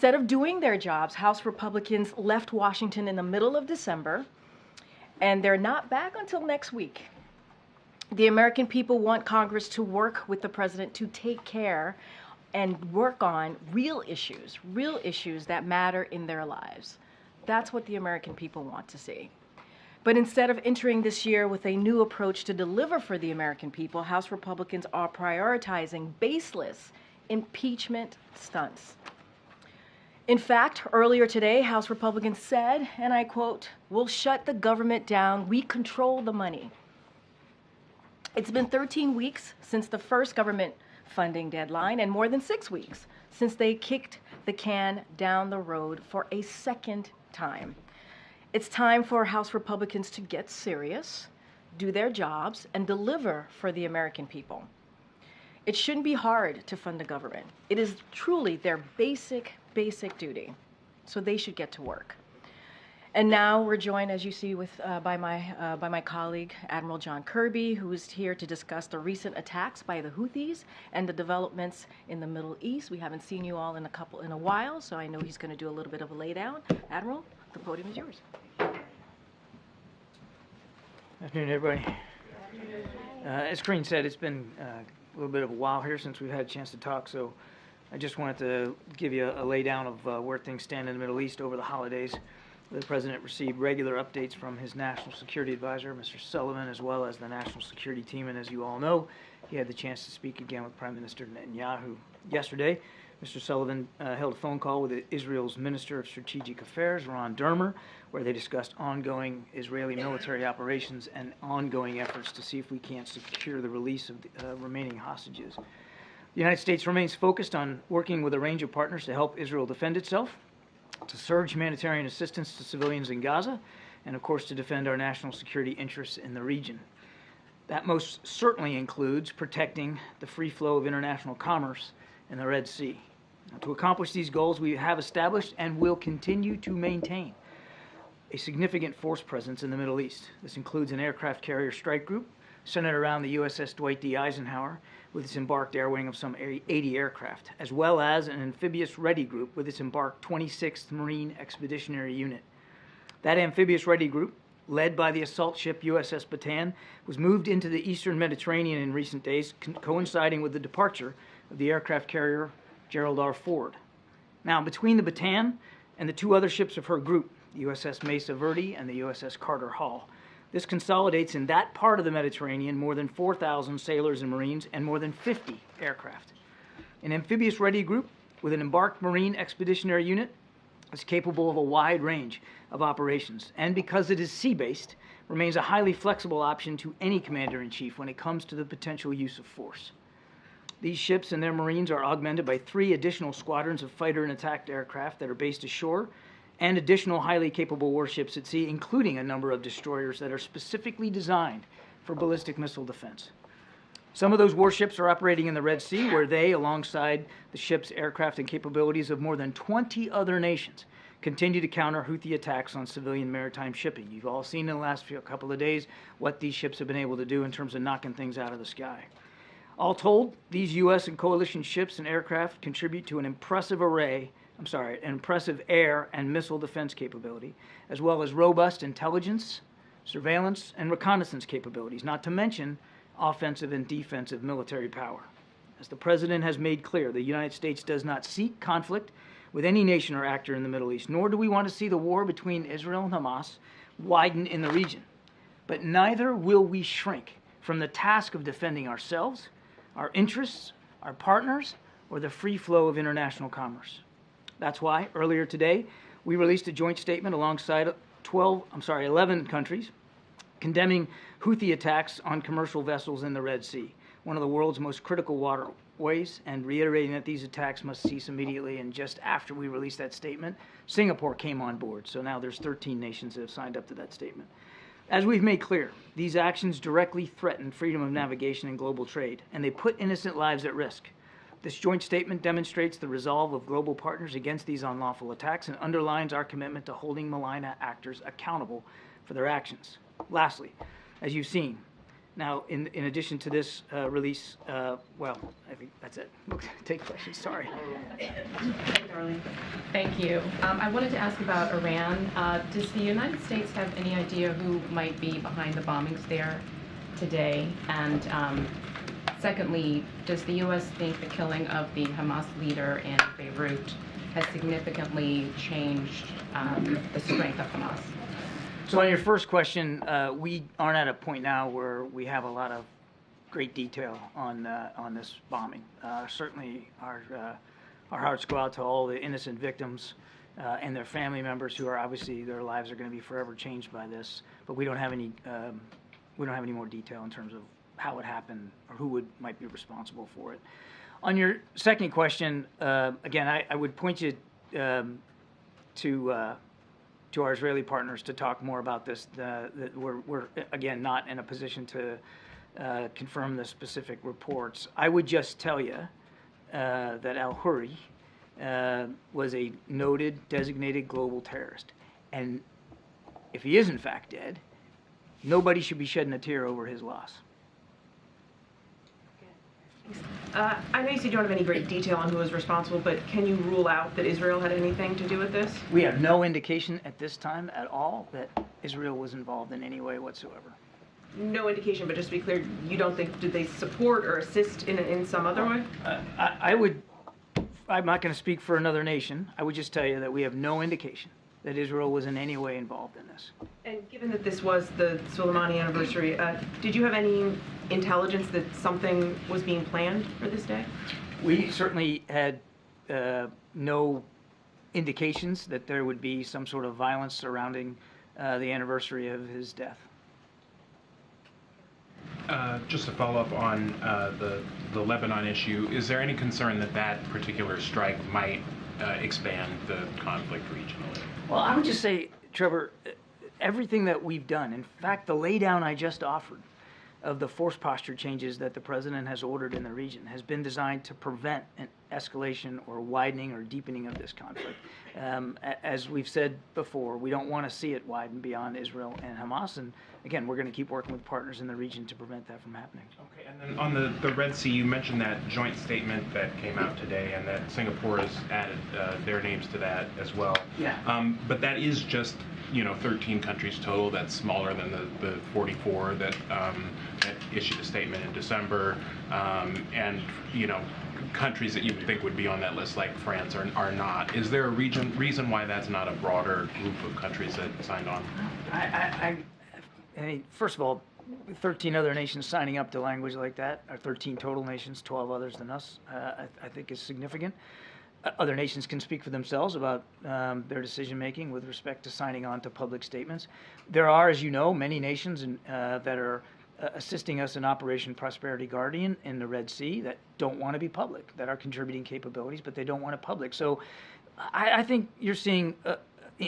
Instead of doing their jobs, House Republicans left Washington in the middle of December, and they're not back until next week. The American people want Congress to work with the president to take care and work on real issues that matter in their lives. That's what the American people want to see. But instead of entering this year with a new approach to deliver for the American people, House Republicans are prioritizing baseless impeachment stunts. In fact, earlier today, House Republicans said, and I quote, "We'll shut the government down. We control the money." It's been 13 weeks since the first government funding deadline and more than 6 weeks since they kicked the can down the road for a second time. It's time for House Republicans to get serious, do their jobs, and deliver for the American people. It shouldn't be hard to fund the government. It is truly their basic duty, so they should get to work. And now we're joined, as you see, by my colleague, Admiral John Kirby, who is here to discuss the recent attacks by the Houthis and the developments in the Middle East. We haven't seen you all in a while, so I know he's going to do a little bit of a laydown. Admiral, the podium is yours. Good afternoon, everybody. As Karine said, it's been a little bit of a while here since we've had a chance to talk, so I just wanted to give you a laydown of where things stand in the Middle East over the holidays. The President received regular updates from his National Security Advisor, Mr. Sullivan, as well as the National Security Team, and as you all know, he had the chance to speak again with Prime Minister Netanyahu yesterday. Mr. Sullivan held a phone call with Israel's Minister of Strategic Affairs, Ron Dermer, where they discussed ongoing Israeli military operations and ongoing efforts to see if we can't secure the release of the remaining hostages. The United States remains focused on working with a range of partners to help Israel defend itself, to surge humanitarian assistance to civilians in Gaza, and of course to defend our national security interests in the region. That most certainly includes protecting the free flow of international commerce in the Red Sea. Now, to accomplish these goals, we have established and will continue to maintain a significant force presence in the Middle East. This includes an aircraft carrier strike group centered around the USS Dwight D. Eisenhower with its embarked air wing of some 80 aircraft, as well as an amphibious ready group with its embarked 26th Marine Expeditionary Unit. That amphibious ready group, led by the assault ship USS Bataan, was moved into the eastern Mediterranean in recent days, coinciding with the departure of the aircraft carrier Gerald R. Ford. Now, between the Bataan and the two other ships of her group, the USS Mesa Verde and the USS Carter Hall, this consolidates in that part of the Mediterranean more than 4,000 sailors and Marines and more than 50 aircraft. An amphibious ready group with an embarked Marine Expeditionary Unit is capable of a wide range of operations, and because it is sea-based, remains a highly flexible option to any commander-in-chief when it comes to the potential use of force. These ships and their Marines are augmented by 3 additional squadrons of fighter and attack aircraft that are based ashore, and additional highly capable warships at sea, including a number of destroyers that are specifically designed for ballistic missile defense. Some of those warships are operating in the Red Sea, where they, alongside the ship's aircraft and capabilities of more than 20 other nations, continue to counter Houthi attacks on civilian maritime shipping. You've all seen in the last couple of days what these ships have been able to do in terms of knocking things out of the sky. All told, these U.S. and coalition ships and aircraft contribute to an impressive air and missile defense capability, as well as robust intelligence, surveillance, and reconnaissance capabilities, not to mention offensive and defensive military power. As the President has made clear, the United States does not seek conflict with any nation or actor in the Middle East, nor do we want to see the war between Israel and Hamas widen in the region. But neither will we shrink from the task of defending ourselves, our interests, our partners, or the free flow of international commerce. That's why, earlier today, we released a joint statement alongside 11 countries condemning Houthi attacks on commercial vessels in the Red Sea, one of the world's most critical waterways, and reiterating that these attacks must cease immediately. And just after we released that statement, Singapore came on board. So now there's 13 nations that have signed up to that statement. As we've made clear, these actions directly threaten freedom of navigation and global trade, and they put innocent lives at risk. This joint statement demonstrates the resolve of global partners against these unlawful attacks and underlines our commitment to holding malign actors accountable for their actions. Lastly, as you've seen, Now, in addition to this release, well, I think that's it. We'll take questions. Sorry. Thank you. I wanted to ask about Iran. Does the United States have any idea who might be behind the bombings there today? And secondly, does the U.S. think the killing of the Hamas leader in Beirut has significantly changed the strength of Hamas? So on your first question, we aren't at a point now where we have a lot of great detail on this bombing. Certainly, our hearts go out to all the innocent victims and their family members who are obviously their lives are going to be forever changed by this. But we don't have any more detail in terms of how it happened or who might be responsible for it. On your second question, again, I would point you to our Israeli partners to talk more about this. We're again not in a position to confirm the specific reports. I would just tell you that al-Huri was a noted, designated global terrorist, and if he is in fact dead, nobody should be shedding a tear over his loss. I know you said you don't have any great detail on who was responsible, but can you rule out that Israel had anything to do with this? We have no indication at this time at all that Israel was involved in any way whatsoever. No indication, but just to be clear, you don't think, did they support or assist in some other way? I'm not going to speak for another nation. I would just tell you that we have no indication that Israel was in any way involved in this. And given that this was the Soleimani anniversary, did you have any intelligence that something was being planned for this day? We certainly had no indications that there would be some sort of violence surrounding the anniversary of his death. Just to follow up on the Lebanon issue, is there any concern that that particular strike might expand the conflict regionally? Well, I would just say, Trevor, everything that we've done, in fact, the laydown I just offered of the force posture changes that the president has ordered in the region has been designed to prevent an escalation or widening or deepening of this conflict. As we've said before, we don't want to see it widen beyond Israel and Hamas, and again, we're going to keep working with partners in the region to prevent that from happening. Okay, and then on the Red Sea, you mentioned that joint statement that came out today and that Singapore has added their names to that as well. Yeah. But that is just 13 countries total. That's smaller than the 44 that issued a statement in December, and countries that you would think would be on that list, like France, are not. Is there a reason why that's not a broader group of countries that signed on? I mean, first of all, 13 other nations signing up to language like that, or 13 total nations, 12 others than us, I think is significant. Other nations can speak for themselves about their decision-making with respect to signing on to public statements. There are, as you know, many nations that are assisting us in Operation Prosperity Guardian in the Red Sea that don't want to be public, that are contributing capabilities, but they don't want it public. So I think you're seeing an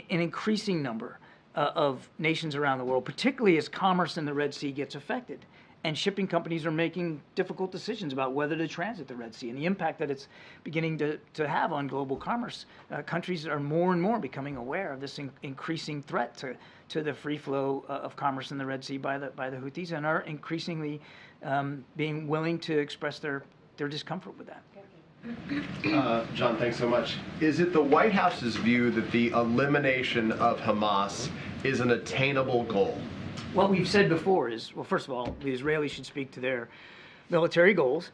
increasing number of nations around the world, particularly as commerce in the Red Sea gets affected. And shipping companies are making difficult decisions about whether to transit the Red Sea and the impact that it's beginning to have on global commerce. Countries are more and more becoming aware of this increasing threat to the free flow of commerce in the Red Sea by the Houthis, and are increasingly being willing to express their discomfort with that. John, thanks so much. Is it the White House's view that the elimination of Hamas is an attainable goal? What we've said before is, well, first of all, the Israelis should speak to their military goals.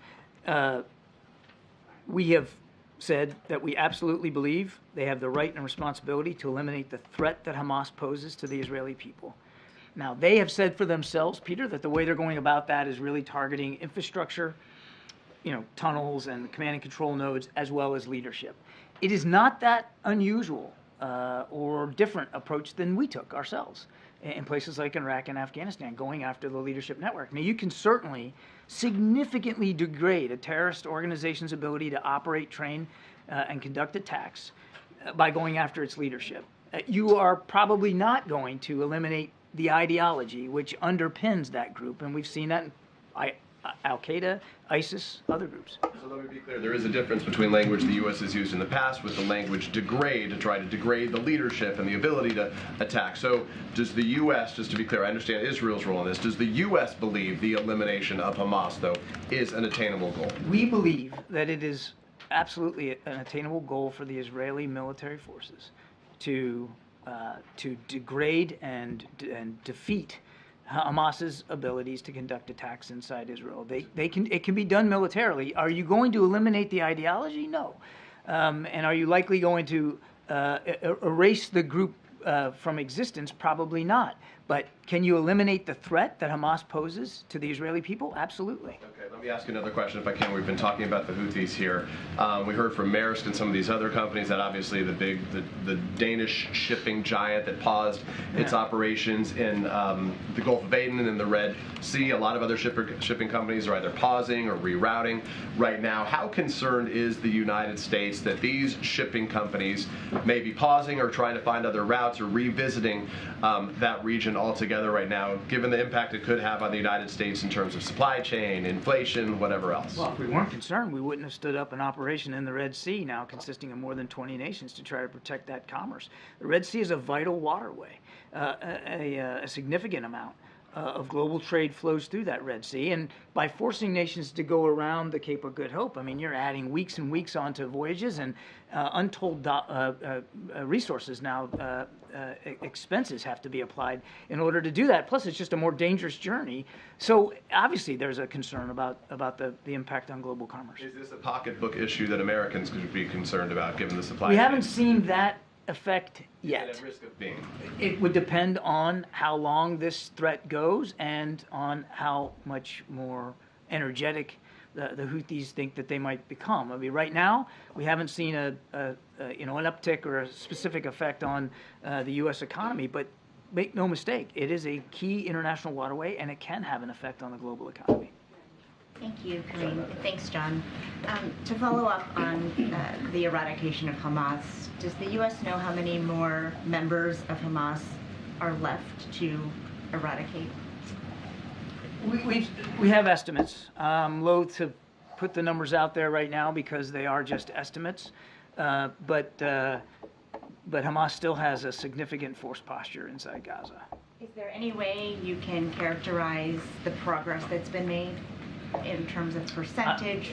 We have said that we absolutely believe they have the right and responsibility to eliminate the threat that Hamas poses to the Israeli people. Now, they have said for themselves, Peter, that the way they're going about that is really targeting infrastructure, tunnels and command and control nodes, as well as leadership. It is not that unusual or different approach than we took ourselves in places like Iraq and Afghanistan, going after the leadership network. Now, you can certainly significantly degrade a terrorist organization's ability to operate, train, and conduct attacks by going after its leadership. You are probably not going to eliminate the ideology which underpins that group, and we've seen that. Al-Qaeda, ISIS, other groups. So let me be clear, there is a difference between language the U.S. has used in the past with the language degrade, to try to degrade the leadership and the ability to attack. So does the U.S., just to be clear, I understand Israel's role in this, does the U.S. believe the elimination of Hamas, though, is an attainable goal? We believe that it is absolutely an attainable goal for the Israeli military forces to degrade and defeat Hamas's abilities to conduct attacks inside Israel. It can be done militarily. Are you going to eliminate the ideology? No. And are you likely going to erase the group from existence? Probably not. But can you eliminate the threat that Hamas poses to the Israeli people? Absolutely. Okay, let me ask you another question if I can. We've been talking about the Houthis here. We heard from Maersk and some of these other companies that obviously the Danish shipping giant that paused its operations in the Gulf of Aden and in the Red Sea. A lot of other shipping companies are either pausing or rerouting right now. How concerned is the United States that these shipping companies may be pausing or trying to find other routes or revisiting that region altogether right now, given the impact it could have on the United States in terms of supply chain, inflation, whatever else? Well, if we weren't concerned, we wouldn't have stood up an operation in the Red Sea now consisting of more than 20 nations to try to protect that commerce. The Red Sea is a vital waterway. A significant amount of global trade flows through that Red Sea, and by forcing nations to go around the Cape of Good Hope, I mean, you're adding weeks and weeks onto voyages, and untold resources now, expenses have to be applied in order to do that. Plus, it's just a more dangerous journey. So obviously, there's a concern about the impact on global commerce. Is this a pocketbook issue that Americans could be concerned about, given the supply We chain? haven't seen that effect yet. At risk of being. It would depend on how long this threat goes and on how much more energetic the Houthis think that they might become. I mean, right now we haven't seen an uptick or a specific effect on the U.S. economy, but make no mistake, it is a key international waterway, and it can have an effect on the global economy. Thank you, Karine. Thanks, John. To follow up on the eradication of Hamas, does the U.S. know how many more members of Hamas are left to eradicate? We have estimates. I'm loath to put the numbers out there right now because they are just estimates. But Hamas still has a significant force posture inside Gaza. Is there any way you can characterize the progress that's been made in terms of percentage?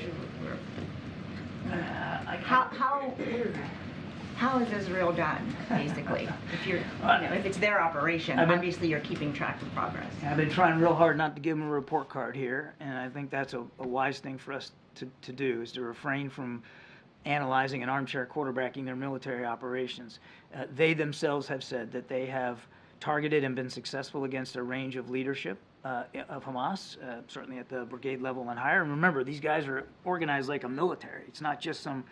How is Israel done, basically? If it's their operation, obviously you're keeping track of progress. I've been trying real hard not to give them a report card here, and I think that's a wise thing for us to do, is to refrain from analyzing and armchair quarterbacking their military operations. They themselves have said that they have targeted and been successful against a range of leadership of Hamas, certainly at the brigade level and higher. And remember, these guys are organized like a military. It's not just some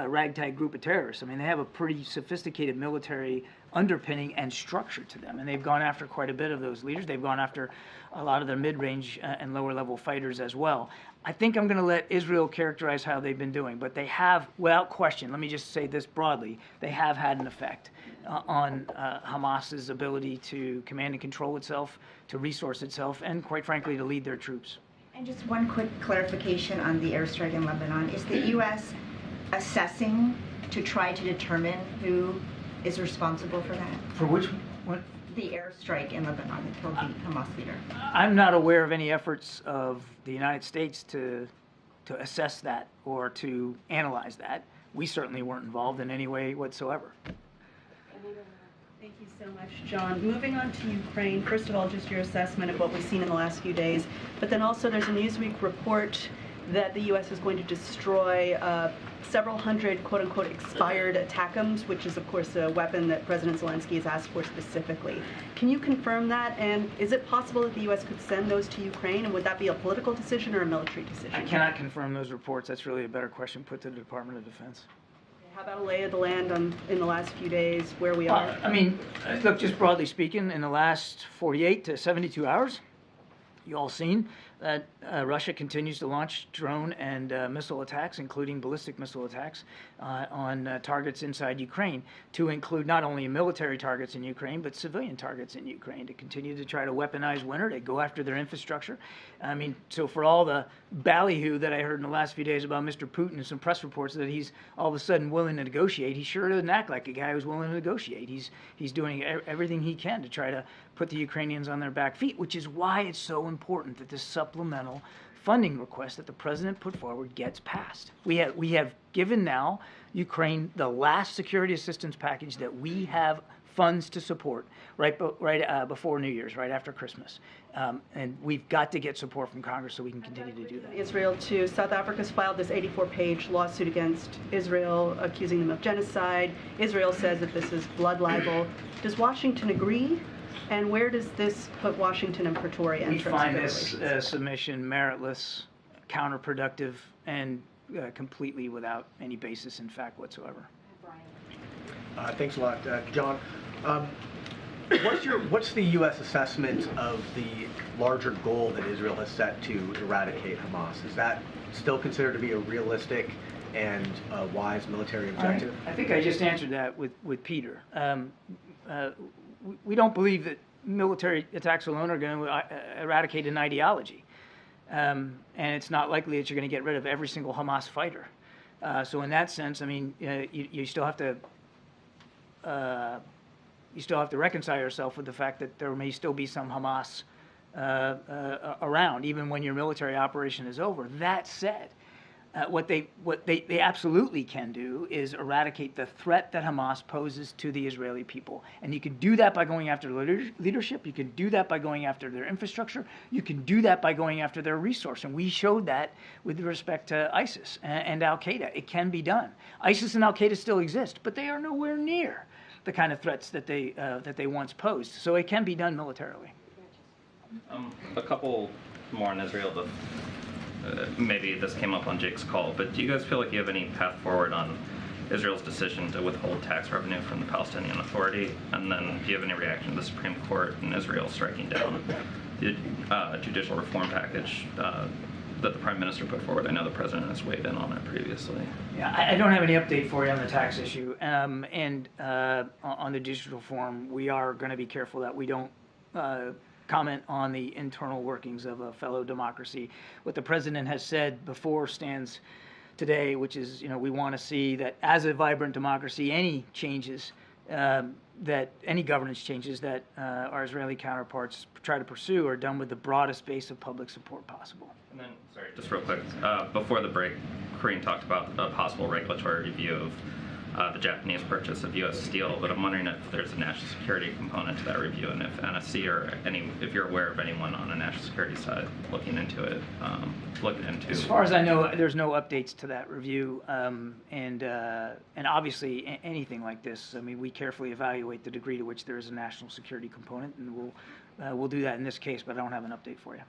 ragtag group of terrorists. I mean, they have a pretty sophisticated military underpinning and structure to them, and they've gone after quite a bit of those leaders. They've gone after a lot of their mid-range and lower-level fighters as well. I think I'm going to let Israel characterize how they've been doing, but they have, without question, let me just say this broadly, they have had an effect on Hamas's ability to command and control itself, to resource itself, and quite frankly, to lead their troops. And just one quick clarification on the airstrike in Lebanon. Is the U.S. assessing to try to determine who is responsible for that? For which one? The airstrike in Lebanon that killed the Hamas leader. I'm not aware of any efforts of the United States to assess that or to analyze that. We certainly weren't involved in any way whatsoever. Thank you so much, John. Moving on to Ukraine, first of all, just your assessment of what we've seen in the last few days, but then also there's a Newsweek report that the U.S. is going to destroy several hundred quote-unquote expired ATACMS, which is, of course, a weapon that President Zelensky has asked for specifically. Can you confirm that? And is it possible that the U.S. could send those to Ukraine? And would that be a political decision or a military decision? I cannot confirm those reports. That's really a better question put to the Department of Defense. How about a lay of the land in the last few days, where we are? I mean, look, just broadly speaking, in the last 48 to 72 hours, you all seen, that Russia continues to launch drone and missile attacks, including ballistic missile attacks, on targets inside Ukraine, to include not only military targets in Ukraine, but civilian targets in Ukraine, to continue to try to weaponize winter, to go after their infrastructure. I mean, so for all the ballyhoo that I heard in the last few days about Mr. Putin and some press reports that he's all of a sudden willing to negotiate, he sure doesn't act like a guy who's willing to negotiate. He's doing everything he can to try to put the Ukrainians on their back feet, which is why it's so important that this supplemental funding request that the president put forward gets passed. We have given now Ukraine the last security assistance package that we have funds to support right before New Year's, right after Christmas. And we've got to get support from Congress so we can continue to do that. Israel too. South Africa's filed this 84-page lawsuit against Israel, accusing them of genocide. Israel says that this is blood libel. Does Washington agree? And where does this put Washington and Pretoria? We find this submission meritless, counterproductive, and completely without any basis in fact whatsoever. Thanks a lot, John. What's the U.S. assessment of the larger goal that Israel has set to eradicate Hamas? Is that still considered to be a realistic and wise military objective? I think I just answered that with Peter. We don't believe that military attacks alone are going to eradicate an ideology. And it's not likely that you're going to get rid of every single Hamas fighter. So in that sense, I mean, you still have to reconcile yourself with the fact that there may still be some Hamas around, even when your military operation is over. That said, what they absolutely can do is eradicate the threat that Hamas poses to the Israeli people. And you can do that by going after leadership. You can do that by going after their infrastructure. You can do that by going after their resource. And we showed that with respect to ISIS and Al-Qaeda. It can be done. ISIS and Al-Qaeda still exist, but they are nowhere near the kind of threats that they once posed. So it can be done militarily. A couple more on Israel. Maybe this came up on Jake's call, but do you guys feel like you have any path forward on Israel's decision to withhold tax revenue from the Palestinian Authority? And then do you have any reaction to the Supreme Court in Israel striking down the judicial reform package that the Prime Minister put forward? I know the President has weighed in on it previously. Yeah, I don't have any update for you on the tax issue. And on the judicial reform, we are going to be careful that we don't comment on the internal workings of a fellow democracy. What the president has said before stands today, which is, we want to see that as a vibrant democracy, any changes, any governance changes that our Israeli counterparts try to pursue are done with the broadest base of public support possible. And then, sorry, just real quick, before the break, Karine talked about a possible regulatory review of the Japanese purchase of U.S. steel, but I'm wondering if there's a national security component to that review, and if NSC or if you're aware of anyone on the national security side looking into it, As far as I know, there's no updates to that review, and obviously anything like this, I mean, we carefully evaluate the degree to which there is a national security component, and we'll do that in this case, but I don't have an update for you.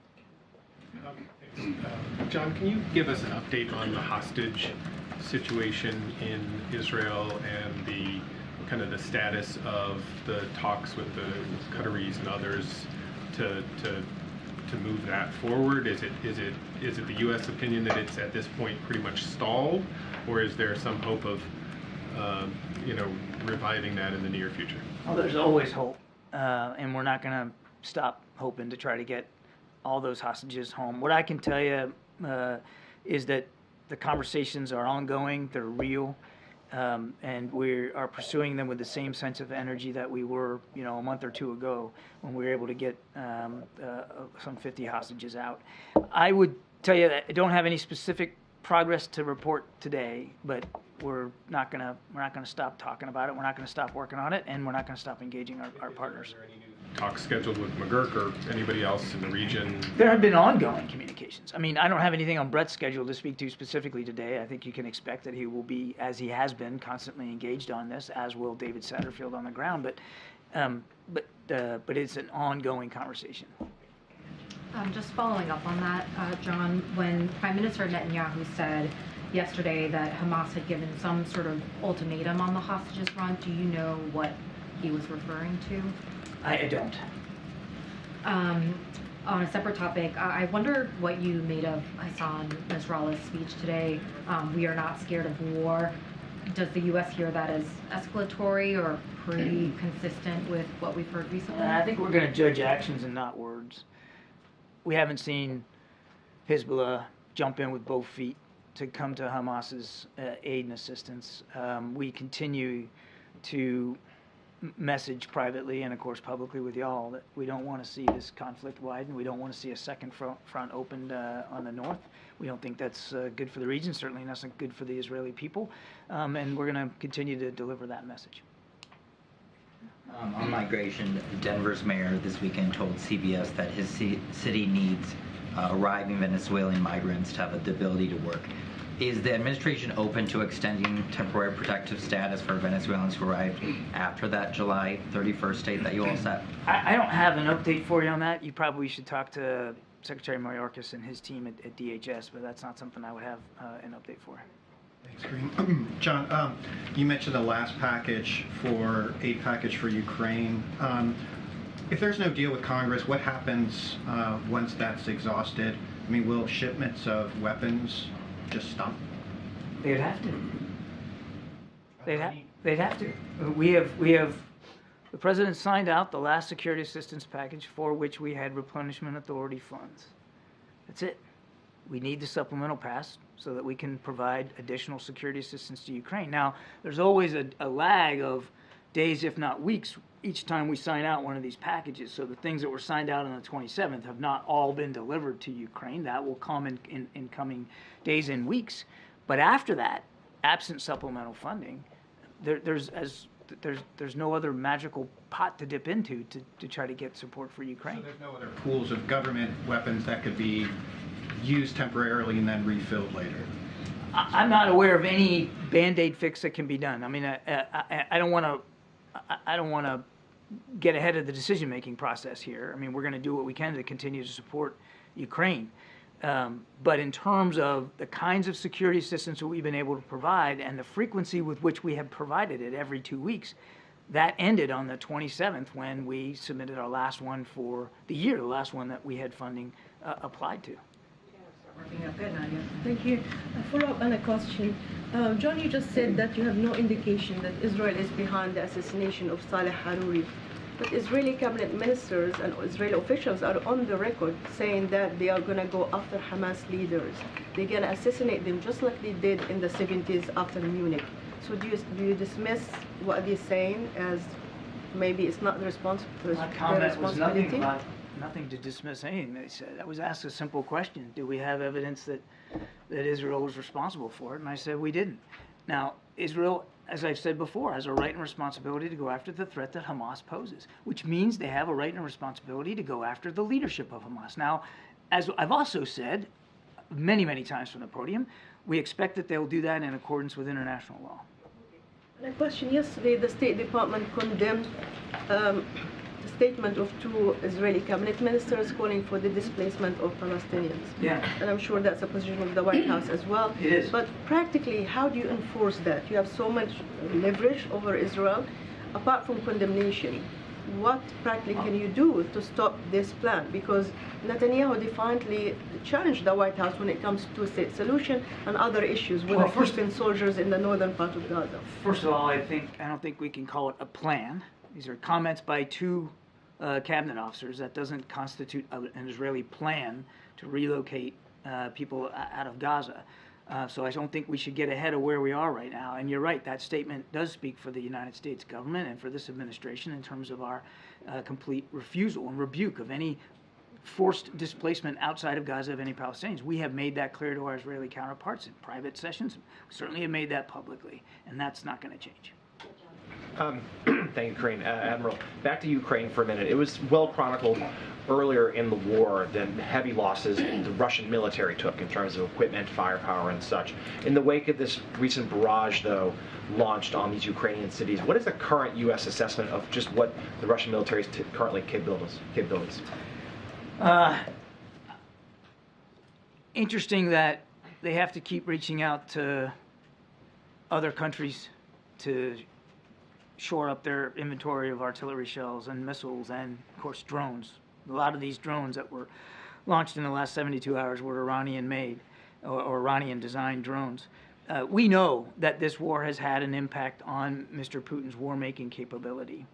John, can you give us an update on the hostage situation in Israel and the kind of the status of the talks with the Qataris and others to move that forward? Is it the U.S. opinion that it's at this point pretty much stalled, or is there some hope of reviving that in the near future? Well, there's always hope, and we're not going to stop hoping to try to get all those hostages home. What I can tell you is that the conversations are ongoing, they're real, and we are pursuing them with the same sense of energy that we were, a month or two ago when we were able to get some 50 hostages out. I would tell you that I don't have any specific progress to report today, but we're not gonna stop talking about it. We're not gonna stop working on it, and we're not gonna stop engaging our partners. Talks scheduled with McGurk or anybody else in the region? There have been ongoing communications. I mean, I don't have anything on Brett's schedule to speak to specifically today. I think you can expect that he will be, as he has been, constantly engaged on this, as will David Satterfield on the ground. But it's an ongoing conversation. Just following up on that, John, when Prime Minister Netanyahu said yesterday that Hamas had given some sort of ultimatum on the hostages front, do you know what he was referring to? I don't. On a separate topic, I wonder what you made of Hassan Nasrallah's speech today. We are not scared of war. Does the U.S. hear that as escalatory or pretty consistent with what we've heard recently? I think we're going to judge actions and not words. We haven't seen Hezbollah jump in with both feet to come to Hamas's aid and assistance. We continue to message privately and, of course, publicly with y'all that we don't want to see this conflict widen. We don't want to see a second front opened on the north. We don't think that's good for the region, certainly not good for the Israeli people, and we're going to continue to deliver that message. On migration, Denver's mayor this weekend told CBS that his city needs arriving Venezuelan migrants to have the ability to work. Is the administration open to extending temporary protective status for Venezuelans who arrived after that July 31st date that you all set? I don't have an update for you on that. You probably should talk to Secretary Mayorkas and his team at DHS, but that's not something I would have an update for. Thanks, Karine. John, you mentioned the last package aid package for Ukraine. If there's no deal with Congress, what happens once that's exhausted? I mean, will shipments of weapons just stop? They'd have to. They'd have to. We have. The president signed out the last security assistance package for which we had replenishment authority funds. That's it. We need the supplemental pass so that we can provide additional security assistance to Ukraine. Now, there's always a lag of days, if not weeks, each time we sign out one of these packages. So the things that were signed out on the 27th have not all been delivered to Ukraine. That will come in coming days and weeks. But after that, absent supplemental funding, there's no other magical pot to dip into to try to get support for Ukraine. So there's no other pools of government weapons that could be used temporarily and then refilled later? I'm not aware of any Band-Aid fix that can be done. I mean, I don't want to get ahead of the decision-making process here. I mean, we're going to do what we can to continue to support Ukraine. But in terms of the kinds of security assistance that we've been able to provide and the frequency with which we have provided it every 2 weeks, that ended on the 27th when we submitted our last one for the year, the last one that we had funding applied to. Thank you. A follow-up on a question. John, you just said that you have no indication that Israel is behind the assassination of Saleh Haruri. But Israeli cabinet ministers and Israeli officials are on the record saying that they are going to go after Hamas leaders. They're going to assassinate them just like they did in the 70s after Munich. So do you dismiss what they're saying as maybe it's not the responsibility? My comment was nothing to dismiss anything they said. I was asked a simple question: do we have evidence that Israel was responsible for it? And I said we didn't. Now, Israel, as I've said before, has a right and responsibility to go after the threat that Hamas poses, which means they have a right and responsibility to go after the leadership of Hamas. Now, as I've also said many, many times from the podium, we expect that they'll do that in accordance with international law. And a question: yesterday, the State Department condemned the statement of two Israeli cabinet ministers calling for the displacement of Palestinians. Yeah. And I'm sure that's a position of the White House as well. It is. But practically, how do you enforce that? You have so much leverage over Israel. Apart from condemnation, what practically can you do to stop this plan? Because Netanyahu defiantly challenged the White House when it comes to a state solution and other issues with keeping soldiers in the northern part of Gaza. First of all, I don't think we can call it a plan. These are comments by two cabinet officers. That doesn't constitute an Israeli plan to relocate people out of Gaza. So I don't think we should get ahead of where we are right now. And you're right, that statement does speak for the United States government and for this administration in terms of our complete refusal and rebuke of any forced displacement outside of Gaza of any Palestinians. We have made that clear to our Israeli counterparts in private sessions. We certainly have made that publicly, and that's not going to change. Thank you, Karine. Admiral, back to Ukraine for a minute. It was well chronicled earlier in the war the heavy losses the Russian military took in terms of equipment, firepower, and such. In the wake of this recent barrage, though, launched on these Ukrainian cities, what is the current U.S. assessment of just what the Russian military's currently capabilities? Interesting that they have to keep reaching out to other countries to shore up their inventory of artillery shells and missiles and, of course, drones, A lot of these drones that were launched in the last 72 hours were Iranian-made or Iranian-designed drones. We know that this war has had an impact on Mr. Putin's war-making capability,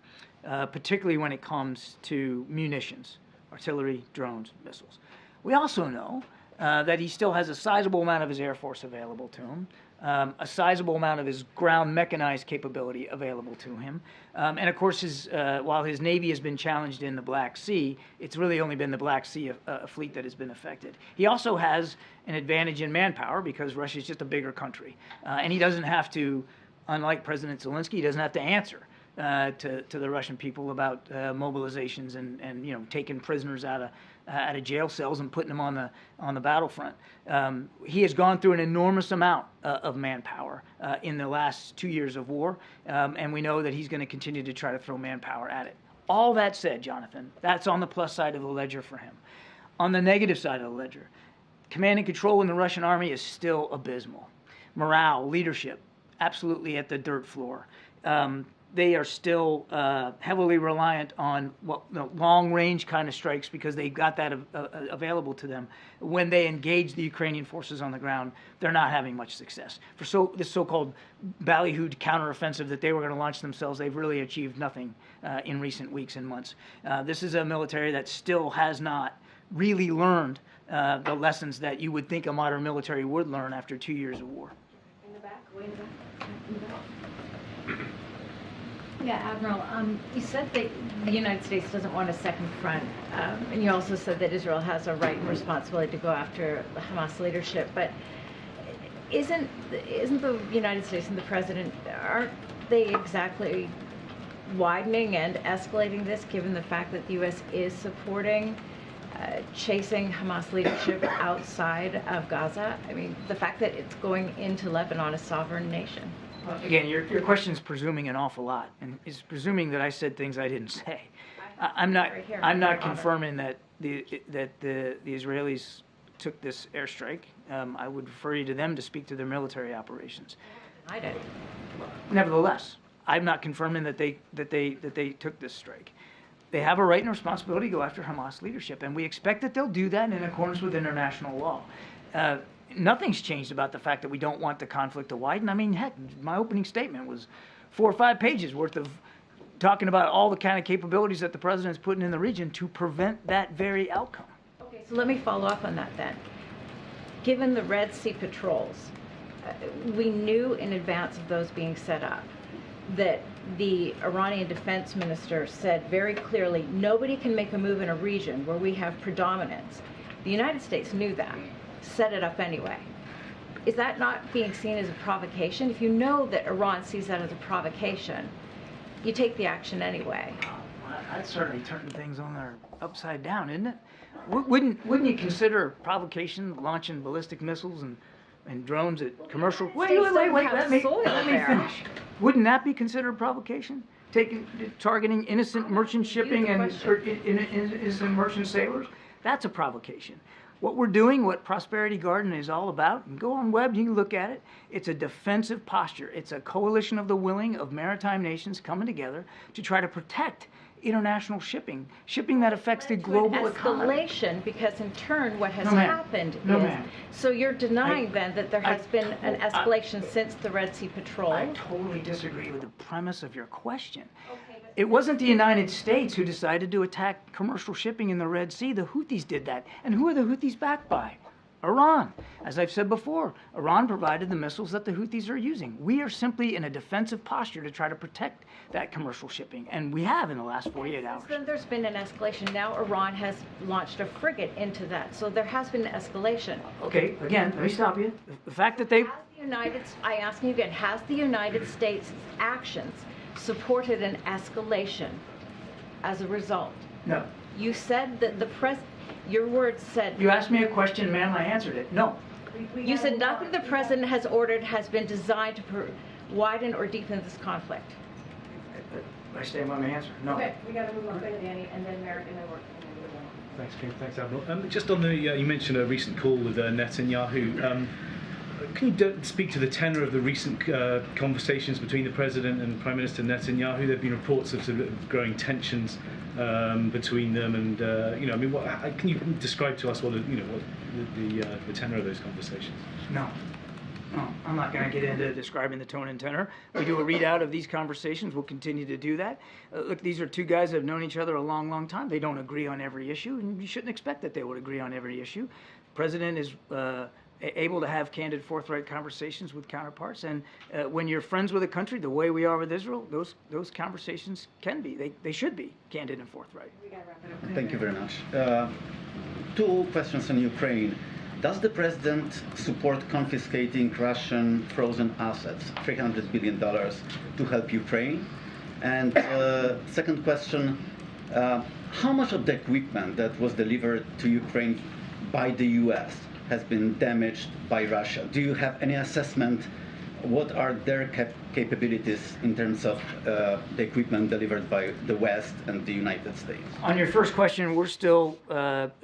particularly when it comes to munitions, artillery, drones, missiles. We also know that he still has a sizable amount of his Air Force available to him, a sizable amount of his ground mechanized capability available to him. And of course, while his Navy has been challenged in the Black Sea, it's really only been the Black Sea fleet that has been affected. He also has an advantage in manpower because Russia is just a bigger country. And he doesn't have to, unlike President Zelensky, he doesn't have to answer to the Russian people about mobilizations and taking prisoners out of jail cells and putting them on the battlefront. He has gone through an enormous amount of manpower in the last 2 years of war, and we know that he's going to continue to try to throw manpower at it. All that said, Jonathan, that's on the plus side of the ledger for him. On the negative side of the ledger, command and control in the Russian army is still abysmal. Morale, leadership, absolutely at the dirt floor. They are still heavily reliant on long-range kind of strikes because they got that available to them. When they engage the Ukrainian forces on the ground, they're not having much success. For this so-called ballyhooed counteroffensive that they were going to launch themselves, they've really achieved nothing in recent weeks and months. This is a military that still has not really learned the lessons that you would think a modern military would learn after 2 years of war. In the back, way in the back. In the back. Yeah, Admiral, you said that the United States doesn't want a second front, and you also said that Israel has a right and responsibility to go after the Hamas leadership, but isn't the United States and the President, aren't they exactly widening and escalating this, given the fact that the U.S. is supporting chasing Hamas leadership outside of Gaza? I mean, the fact that it's going into Lebanon, a sovereign nation. Again, your question is presuming an awful lot, and is presuming that I said things I didn't say. I'm not confirming that the Israelis took this airstrike. I would refer you to them to speak to their military operations. I did. Nevertheless, I'm not confirming that they took this strike. They have a right and responsibility to go after Hamas leadership, and we expect that they'll do that in accordance with international law. Nothing's changed about the fact that we don't want the conflict to widen. I mean, heck, my opening statement was 4 or 5 pages worth of talking about all the kind of capabilities that the president's putting in the region to prevent that very outcome. Okay, so let me follow up on that then. Given the Red Sea patrols, we knew in advance of those being set up that the Iranian defense minister said very clearly, nobody can make a move in a region where we have predominance. The United States knew that, set it up anyway. Is that not being seen as a provocation? If you know that Iran sees that as a provocation, you take the action anyway. That's certainly turning things on their upside down, isn't it? Wouldn't you consider provocation launching ballistic missiles and drones at commercial? Wait, let me finish. Wouldn't that be considered provocation? Targeting innocent merchant shipping and innocent merchant sailors? That's a provocation. What we're doing, what Prosperity Garden is all about, and go on web, you can look at it, it's a defensive posture. It's a coalition of the willing of maritime nations coming together to try to protect international shipping that affects the global economy. Escalation, because in turn what has happened is... So you're denying then that there has been an escalation since the Red Sea patrol? I totally disagree with the premise of your question. It wasn't the United States who decided to attack commercial shipping in the Red Sea. The Houthis did that. And who are the Houthis backed by? Iran. As I've said before, Iran provided the missiles that the Houthis are using. We are simply in a defensive posture to try to protect that commercial shipping, and we have in the last 48 hours. Then there's been an escalation. Now Iran has launched a frigate into that, so there has been an escalation. Okay, again, let me stop you. The fact that they... I ask you again, has the United States' actions supported an escalation as a result? No. You said that your words said... You asked me a question, ma'am, I answered it. No. You said nothing the president has ordered has been designed to widen or deepen this conflict. I stand by my answer. No. Okay, we got to move on to Danny, and then Merrick, and then we're... Thanks, Kim. Thanks, Admiral. Just on the, you mentioned a recent call with Netanyahu. Can you speak to the tenor of the recent conversations between the President and Prime Minister Netanyahu? There have been reports of sort of growing tensions between them, and I mean, can you describe to us what the tenor of those conversations? No, I'm not going to get into describing the tone and tenor. We do a readout of these conversations. We'll continue to do that. Look, these are two guys that have known each other a long, long time. They don't agree on every issue, and you shouldn't expect that they would agree on every issue. The President is able to have candid, forthright conversations with counterparts, and when you're friends with a country the way we are with Israel, those conversations can be, they should be candid and forthright. Thank you very much. Two questions on Ukraine. Does the President support confiscating Russian frozen assets, $300 billion, to help Ukraine? And second question, how much of the equipment that was delivered to Ukraine by the U.S. has been damaged by Russia? Do you have any assessment? What are their capabilities in terms of the equipment delivered by the West and the United States? On your first question, we're still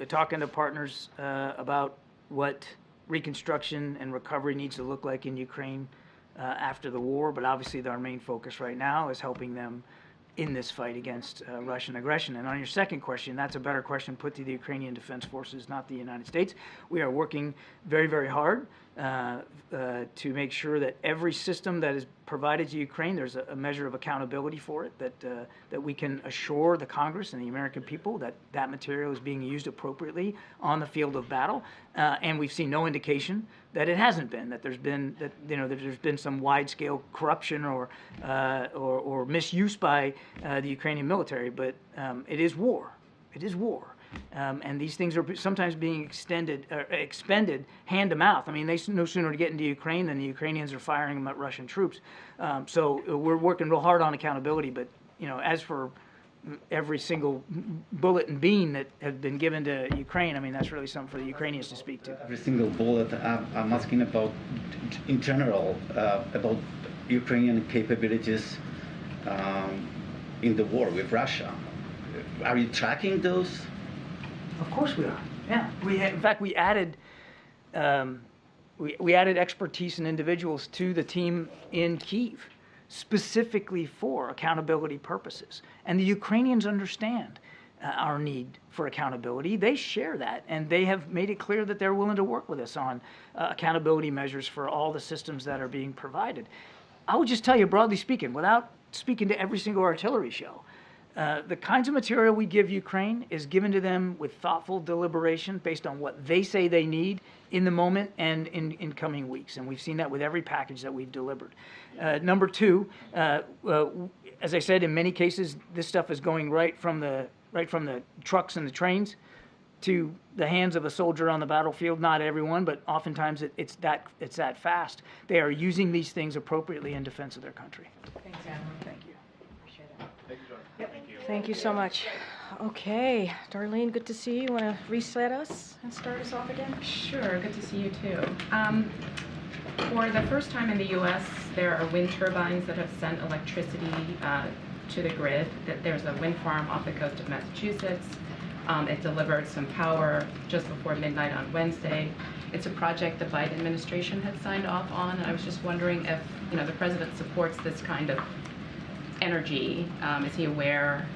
talking to partners about what reconstruction and recovery needs to look like in Ukraine after the war, but obviously our main focus right now is helping them in this fight against Russian aggression. And on your second question, that's a better question put to the Ukrainian Defense Forces, not the United States. We are working very, very hard to make sure that every system that is provided to Ukraine, there's a measure of accountability for it, that we can assure the Congress and the American people that that material is being used appropriately on the field of battle. And we've seen no indication that it hasn't been, that there's been some wide-scale corruption or misuse by the Ukrainian military. But it is war. It is war. And these things are sometimes being expended hand to mouth. I mean, they no sooner get into Ukraine than the Ukrainians are firing them at Russian troops. So we're working real hard on accountability. But as for every single bullet and bean that has been given to Ukraine, I mean, that's really something for the Ukrainians to speak to. Every single bullet. I'm asking about, in general, about Ukrainian capabilities in the war with Russia. Are you tracking those? Of course we are. Yeah. In fact, we added expertise and individuals to the team in Kyiv, specifically for accountability purposes. And the Ukrainians understand our need for accountability. They share that, and they have made it clear that they're willing to work with us on accountability measures for all the systems that are being provided. I would just tell you, broadly speaking, without speaking to every single artillery shell, the kinds of material we give Ukraine is given to them with thoughtful deliberation based on what they say they need in the moment and in coming weeks. And we've seen that with every package that we've delivered. Number two, as I said, in many cases, this stuff is going right from the trucks and the trains to the hands of a soldier on the battlefield. Not everyone, but oftentimes it's that fast. They are using these things appropriately in defense of their country. Thanks, Admiral. Thank you. Appreciate it. Thank you, John. Thank you so much. Okay, Darlene, good to see you. You want to reset us and start us off again? Sure, good to see you too. For the first time in the U.S., there are wind turbines that have sent electricity to the grid. There's a wind farm off the coast of Massachusetts. It delivered some power just before midnight on Wednesday. It's a project the Biden administration had signed off on, and I was just wondering if the president supports this kind of energy. Is he aware?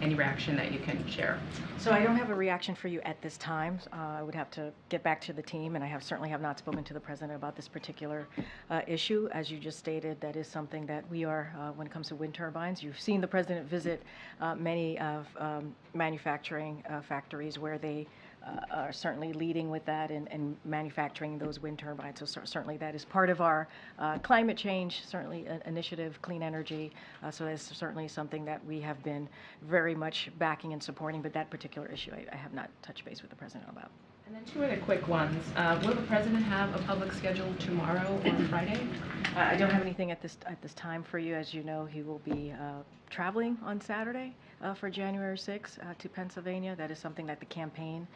Any reaction that you can share? So I don't have a reaction for you at this time. I would have to get back to the team, and I certainly have not spoken to the president about this particular issue. As you just stated, that is something that we are, when it comes to wind turbines. You've seen the president visit many manufacturing factories where they are certainly leading with that and manufacturing those wind turbines. So certainly that is part of our climate change, certainly initiative, clean energy. So that's certainly something that we have been very much backing and supporting. But that particular issue, I have not touched base with the president about. And then two other quick ones. Will the president have a public schedule tomorrow or Friday? I don't have anything at this time for you. As you know, he will be traveling on Saturday for January 6th to Pennsylvania. That is something that the campaign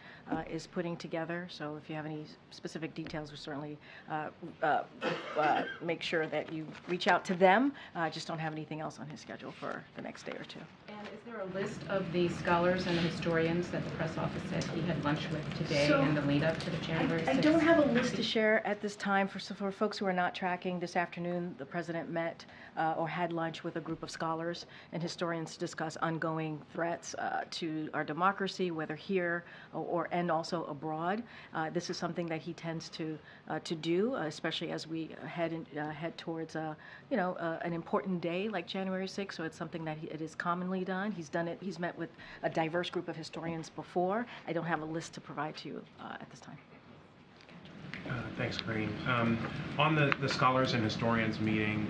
is putting together. So if you have any specific details, we certainly make sure that you reach out to them. Just don't have anything else on his schedule for the next day or two. And is there a list of the scholars and the historians that the press office said he had lunch with today So, in the lead up to the January 6th? I don't have a list to share at this time. For folks who are not tracking, this afternoon the president met or had lunch with a group of scholars and historians to discuss ongoing threats to our democracy, whether here and also abroad. This is something that he tends to do, especially as we head towards an important day like January 6th. So it's something that it is commonly done. He's done it. He's met with a diverse group of historians before. I don't have a list to provide to you at this time. Thanks, Karine. On the scholars and historians meeting,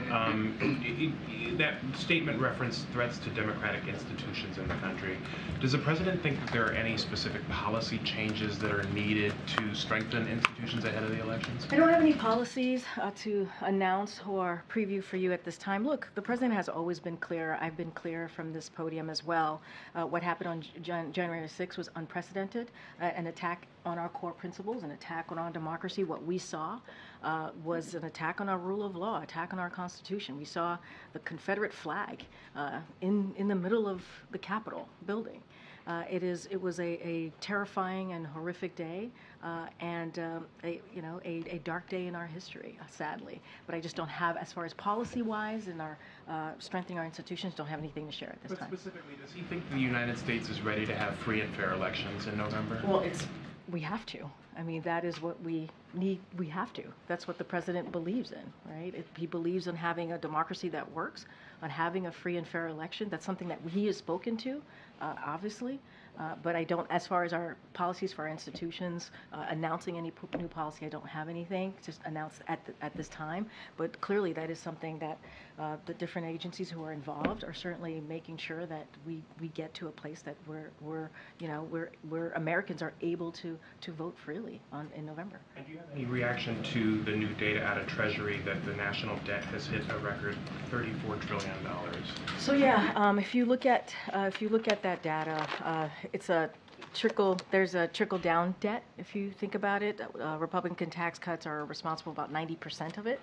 that statement referenced threats to democratic institutions in the country. Does the president think that there are any specific policy changes that are needed to strengthen institutions ahead of the elections? I don't have any policies to announce or preview for you at this time. Look, the president has always been clear. I've been clear from this podium as well. What happened on January 6th was unprecedented, an attack on our core principles, an attack on our democracy. What we saw was an attack on our rule of law, attack on our Constitution. We saw the Confederate flag in the middle of the Capitol building. It was a terrifying and horrific day, and a dark day in our history, sadly. But I just don't have, as far as policy-wise and our strengthening our institutions, don't have anything to share at this time. But specifically, does he think the United States is ready to have free and fair elections in November? Well, we have to. I mean, that is what we need. We have to. That's what the president believes in, right? He believes in having a democracy that works, on having a free and fair election. That's something that he has spoken to, obviously. But I don't, as far as our policies for our institutions, announcing any new policy, I don't have anything just announced at this time. But clearly, that is something that the different agencies who are involved are certainly making sure that we get to a place that where Americans are able to vote freely in November. And do you have any reaction to the new data out of Treasury that the national debt has hit a record $34 trillion? So yeah, if you look at that data, it's a trickle. There's a trickle down debt. If you think about it, Republican tax cuts are responsible for about 90% of it.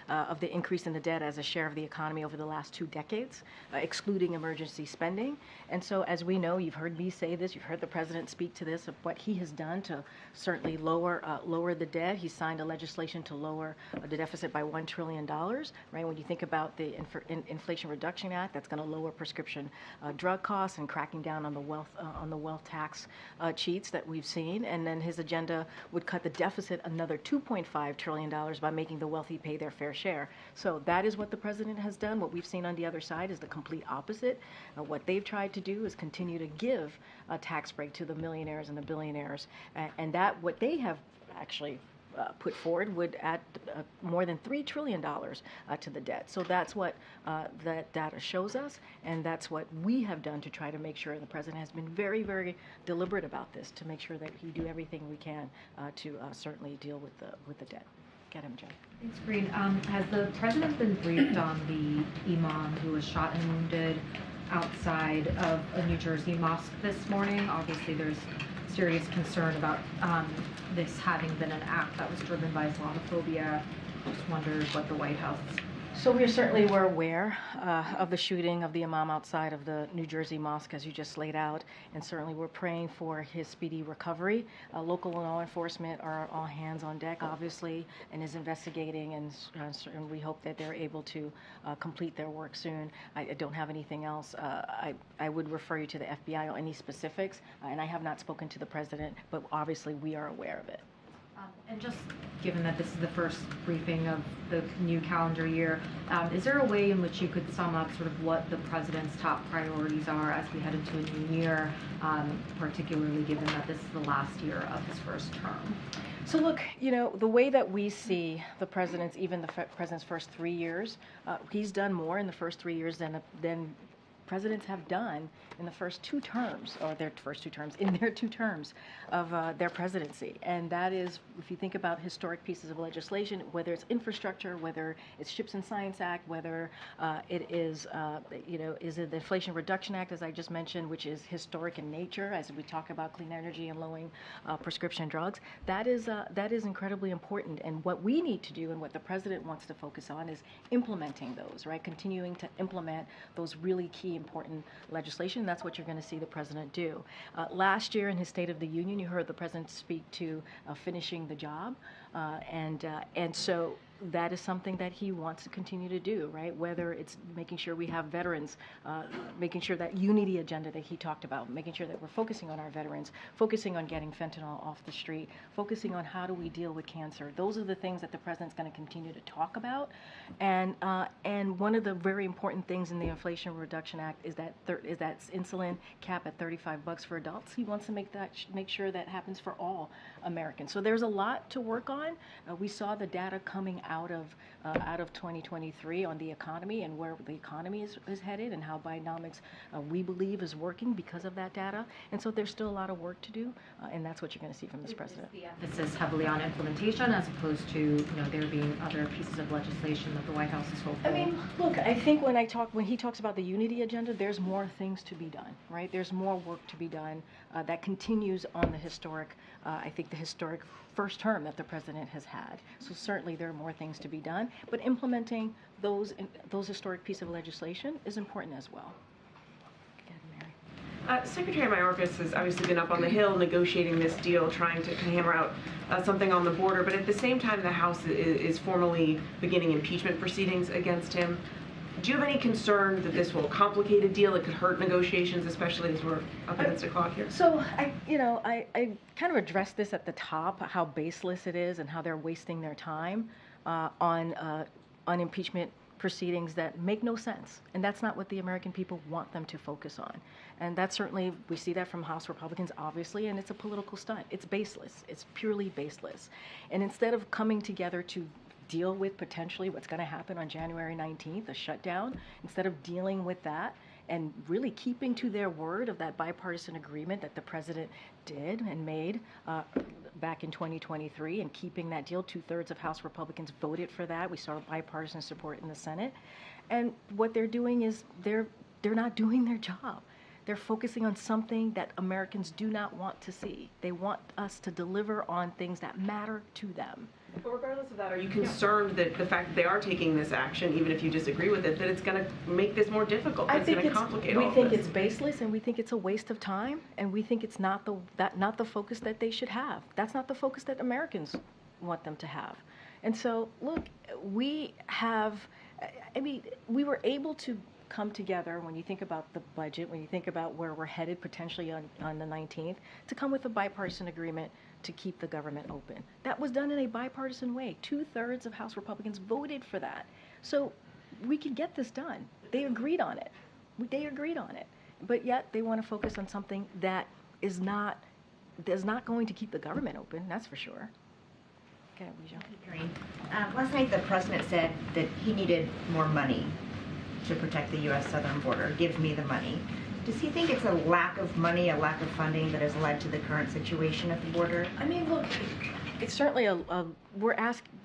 Of the increase in the debt as a share of the economy over the last 2 decades, excluding emergency spending. And so, as we know, you've heard me say this, you've heard the president speak to this, of what he has done to certainly lower the debt. He signed a legislation to lower the deficit by $1 trillion, right? When you think about the Inflation Reduction Act, that's going to lower prescription drug costs and cracking down on the wealth tax cheats that we've seen. And then his agenda would cut the deficit another $2.5 trillion by making the wealthy pay their fair share. So that is what the president has done. What we've seen on the other side is the complete opposite. What they've tried to do is continue to give a tax break to the millionaires and the billionaires, and that what they have actually put forward would add more than $3 trillion to the debt. So that's what that data shows us, and that's what we have done to try to make sure, and the president has been very, very deliberate about this, to make sure that we do everything we can to certainly deal with the debt. Get him, Jen. Thanks, Karine. Has the president been briefed on the imam who was shot and wounded outside of a New Jersey mosque this morning? Obviously, there's serious concern about this having been an act that was driven by Islamophobia. Just wondered what the White House... So we're aware of the shooting of the imam outside of the New Jersey mosque, as you just laid out, and certainly we're praying for his speedy recovery. Local law enforcement are all hands on deck, obviously, and is investigating, and we hope that they're able to complete their work soon. I don't have anything else. I would refer you to the FBI on any specifics, and I have not spoken to the president, but obviously we are aware of it. And just given that this is the first briefing of the new calendar year, is there a way in which you could sum up sort of what the president's top priorities are as we head into a new year, particularly given that this is the last year of his first term? So look, the way that we see the president's, even the president's first 3 years, he's done more in the first 3 years than presidents have done in the first 2 terms, or their first 2 terms, in their 2 terms of their presidency. And that is, if you think about historic pieces of legislation, whether it's infrastructure, whether it's Ships and Science Act, whether it is, is it the Inflation Reduction Act, as I just mentioned, which is historic in nature, as we talk about clean energy and lowering prescription drugs, that is incredibly important. And what we need to do, and what the president wants to focus on, is implementing those, right? Continuing to implement those really key, important legislation. That's what you're going to see the president do. Last year in his State of the Union, you heard the president speak to finishing the job, and so that is something that he wants to continue to do, right? Whether it's making sure we have veterans, making sure that unity agenda that he talked about, making sure that we're focusing on our veterans, focusing on getting fentanyl off the street, focusing on how do we deal with cancer. Those are the things that the president's going to continue to talk about. And one of the very important things in the Inflation Reduction Act is that insulin cap at $35 for adults. He wants to make sure that happens for all Americans. So there's a lot to work on. We saw the data coming out of 2023 on the economy and where the economy is headed, and how Bidenomics we believe is working because of that data. And so there's still a lot of work to do, and that's what you're going to see from this president. Is the emphasis heavily on implementation as opposed to there being other pieces of legislation that the White House is hopeful? I mean, look, I think when he talks about the unity agenda, there's more things to be done, right? There's more work to be done that continues on the historic, I think the historic first term that the president has had. So certainly there are more things to be done, but implementing those historic pieces of legislation is important as well. Secretary Mayorkas has obviously been up on the Hill negotiating this deal, trying to hammer out something on the border, but at the same time the House is formally beginning impeachment proceedings against him. Do you have any concern that this will complicate a deal? It could hurt negotiations, especially as we're up against the clock here? So I kind of addressed this at the top, how baseless it is and how they're wasting their time on impeachment proceedings that make no sense. And that's not what the American people want them to focus on. And that's certainly, we see that from House Republicans, obviously, and it's a political stunt. It's baseless. It's purely baseless. And instead of coming together to deal with potentially what's going to happen on January 19th, a shutdown, instead of dealing with that and really keeping to their word of that bipartisan agreement that the president did and made back in 2023, and keeping that deal, 2/3 of House Republicans voted for that. We saw bipartisan support in the Senate. And what they're doing is they're not doing their job. They're focusing on something that Americans do not want to see. They want us to deliver on things that matter to them. But regardless of that, are you concerned that the fact that they are taking this action, even if you disagree with it, that it's going to make this more difficult, that it's going to complicate all of this? We think it's baseless, and we think it's a waste of time, and we think it's not the focus that they should have. That's not the focus that Americans want them to have. And so, look, we were able to come together, when you think about the budget, when you think about where we're headed potentially on the 19th, to come with a bipartisan agreement to keep the government open. That was done in a bipartisan way. 2/3 of House Republicans voted for that. So we could get this done. They agreed on it. But yet they want to focus on something that is not going to keep the government open, that's for sure. Okay, Karine. Last night the president said that he needed more money to protect the U.S. southern border. Give me the money. Does he think it's a lack of money, a lack of funding that has led to the current situation at the border? I mean, look, it's certainly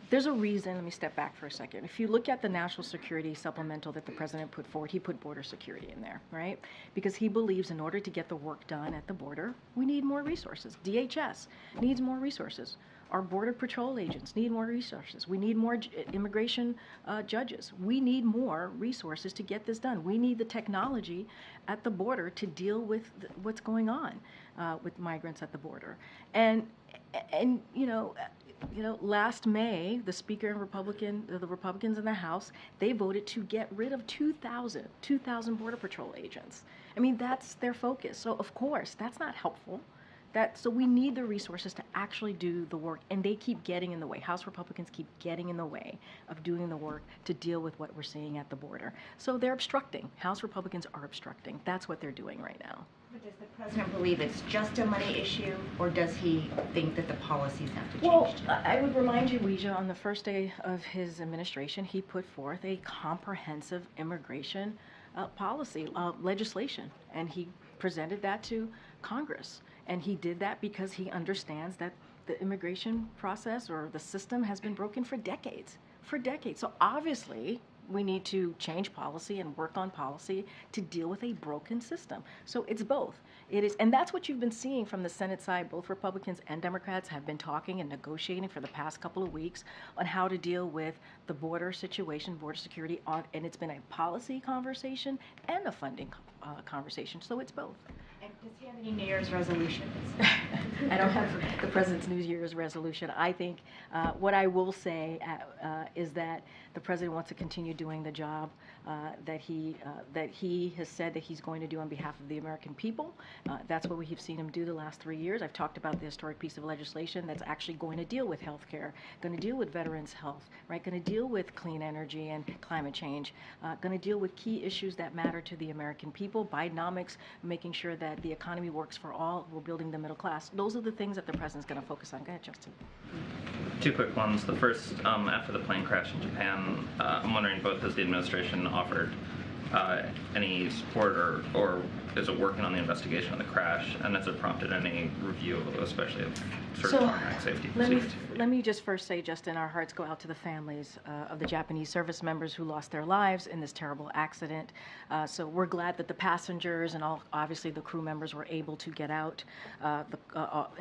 there's a reason. Let me step back for a second. If you look at the national security supplemental that the president put forward, he put border security in there, right? Because he believes in order to get the work done at the border, we need more resources. DHS needs more resources. Our Border Patrol agents need more resources. We need more immigration judges. We need more resources to get this done. We need the technology at the border to deal with what's going on with migrants at the border. And last May, the Speaker and the Republicans in the House, they voted to get rid of 2,000 Border Patrol agents. I mean, that's their focus. So of course, that's not helpful. So we need the resources to actually do the work, and they keep getting in the way. House Republicans keep getting in the way of doing the work to deal with what we're seeing at the border. So they're obstructing. House Republicans are obstructing. That's what they're doing right now. But does the president believe it's just a money issue, or does he think that the policies have to change? Well, I would remind you, Weijia, on the first day of his administration, he put forth a comprehensive immigration policy, legislation, and he presented that to Congress. And he did that because he understands that the immigration process or the system has been broken for decades. So obviously, we need to change policy and work on policy to deal with a broken system. So it's both. It is, and that's what you've been seeing from the Senate side. Both Republicans and Democrats have been talking and negotiating for the past couple of weeks on how to deal with the border situation, border security, and it's been a policy conversation and a funding conversation. So it's both. And does he have any New Year's resolutions? I don't have the president's New Year's resolution. I think what I will say is that the president wants to continue doing the job that he has said that he's going to do on behalf of the American people. That's what we have seen him do the last 3 years. I've talked about the historic piece of legislation that's actually going to deal with health care, going to deal with veterans' health, right? Going to deal with clean energy and climate change, going to deal with key issues that matter to the American people, Bidenomics, making sure that the economy works for all, we're building the middle class. Those are the things that the president's going to focus on. Go ahead, Justin. Two quick ones. The first, after the plane crash in Japan, I'm wondering both has the administration offered any support or is it working on the investigation of the crash, and has it prompted any review, especially of sort of tarmac safety procedures? Let me just first say, Justin, our hearts go out to the families of the Japanese service members who lost their lives in this terrible accident. So we're glad that the passengers and obviously the crew members were able to get out on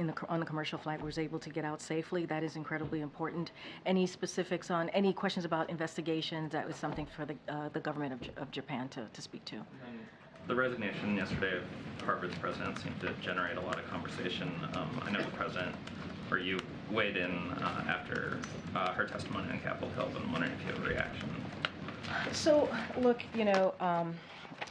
the commercial flight was able to get out safely. That is incredibly important. Any specifics on any questions about investigations, that was something for the government of Japan to speak to. The resignation yesterday of Harvard's president seemed to generate a lot of conversation. I know the president, or you, weighed in after her testimony on Capitol Hill, but I'm wondering if you have a reaction. So, look,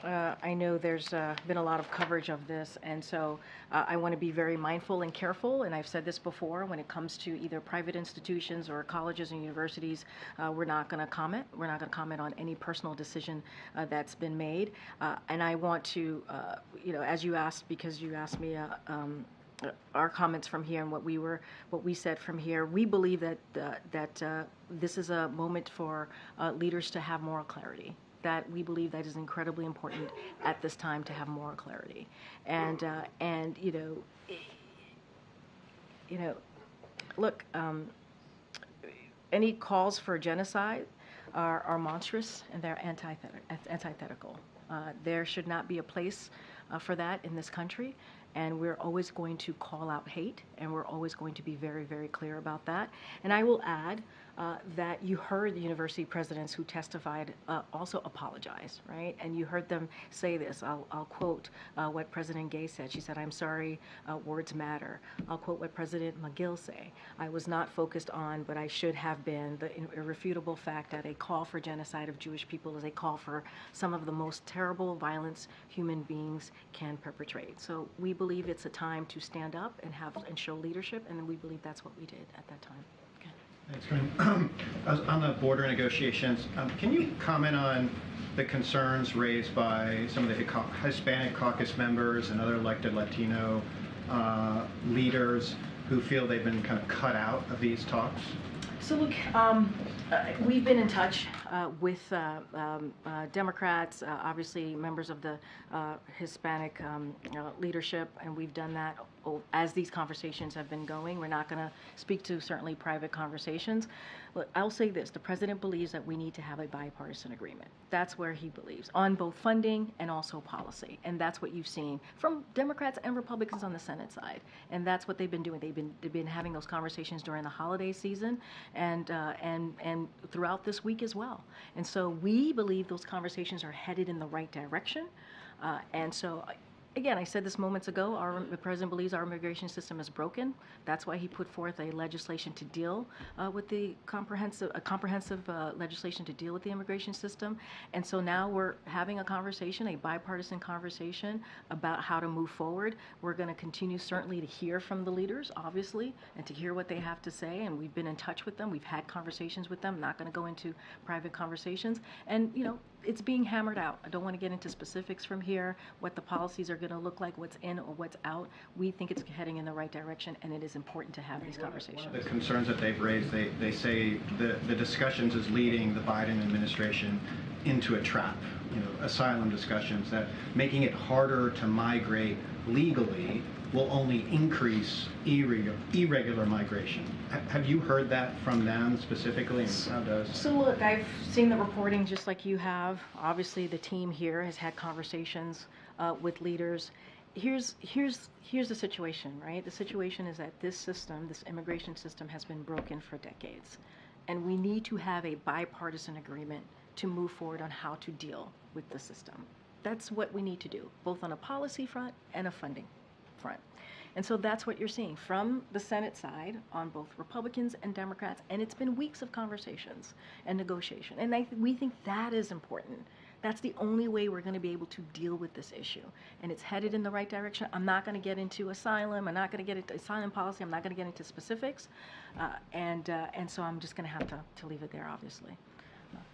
I know there's been a lot of coverage of this, and so I want to be very mindful and careful, and I've said this before, when it comes to either private institutions or colleges and universities, we're not going to comment. We're not going to comment on any personal decision that's been made. And I want to, as you asked, because you asked me our comments from here and what we said from here, we believe that this is a moment for leaders to have moral clarity. That we believe that is incredibly important at this time to have moral clarity, and look, any calls for genocide are monstrous and they're antithetical. There should not be a place for that in this country, and we're always going to call out hate, and we're always going to be very, very clear about that. And I will add that you heard the university presidents who testified also apologize, right? And you heard them say this. I'll quote what President Gay said. She said, "I'm sorry, words matter." I'll quote what President McGill said. "I was not focused on, but I should have been, the irrefutable fact that a call for genocide of Jewish people is a call for some of the most terrible violence human beings can perpetrate." So we believe it's a time to stand up and show leadership, and we believe that's what we did at that time. Thanks, Karine. On the border negotiations, can you comment on the concerns raised by some of the Hispanic caucus members and other elected Latino leaders who feel they've been kind of cut out of these talks? So look, we've been in touch with Democrats, obviously members of the Hispanic leadership, and we've done that as these conversations have been going. We're not going to speak to certainly private conversations. Look, I'll say this, the president believes that we need to have a bipartisan agreement. That's where he believes, on both funding and also policy. And that's what you've seen from Democrats and Republicans on the Senate side. And that's what they've been doing. They've been having those conversations during the holiday season and throughout this week as well. And so we believe those conversations are headed in the right direction. And so, again, I said this moments ago, the president believes our immigration system is broken. That's why he put forth a legislation to deal with the comprehensive legislation to deal with the immigration system. And so now we're having a conversation, a bipartisan conversation about how to move forward. We're going to continue certainly to hear from the leaders, obviously, and to hear what they have to say. And we've been in touch with them. We've had conversations with them. Not going to go into private conversations. And, it's being hammered out. I don't want to get into specifics from here, what the policies are going to look like, what's in or what's out. We think it's heading in the right direction, and it is important to have these conversations. One of the concerns that they've raised, they say the discussions is leading the Biden administration into a trap. Asylum discussions, that making it harder to migrate legally will only increase irregular migration. Have you heard that from them specifically, and how does? So look, I've seen the reporting just like you have. Obviously, the team here has had conversations with leaders. Here's the situation, right? The situation is that this system, this immigration system, has been broken for decades, and we need to have a bipartisan agreement to move forward on how to deal with the system. That's what we need to do, both on a policy front and a funding front. And so that's what you're seeing from the Senate side on both Republicans and Democrats, and it's been weeks of conversations and negotiation. And we think that is important. That's the only way we're going to be able to deal with this issue. And it's headed in the right direction. I'm not going to get into asylum. I'm not going to get into asylum policy. I'm not going to get into specifics. And so I'm just going to have to leave it there, obviously.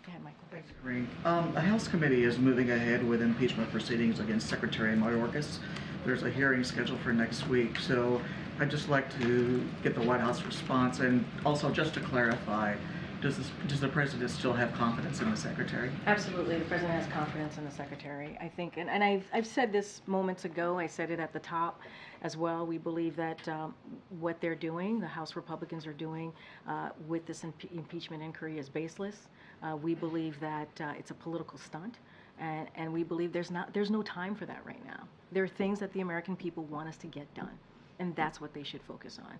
Go ahead, Michael. Thanks, Karine. The House committee is moving ahead with impeachment proceedings against Secretary Mayorkas. There's a hearing scheduled for next week, so I'd just like to get the White House response. And also, just to clarify, does the president still have confidence in the secretary? Absolutely, the president has confidence in the secretary. I think, and I've said this moments ago. I said it at the top as well. We believe that what they're doing, the House Republicans are doing with this impeachment inquiry, is baseless. We believe that it's a political stunt, and we believe there's no time for that right now. There are things that the American people want us to get done, and that's what they should focus on.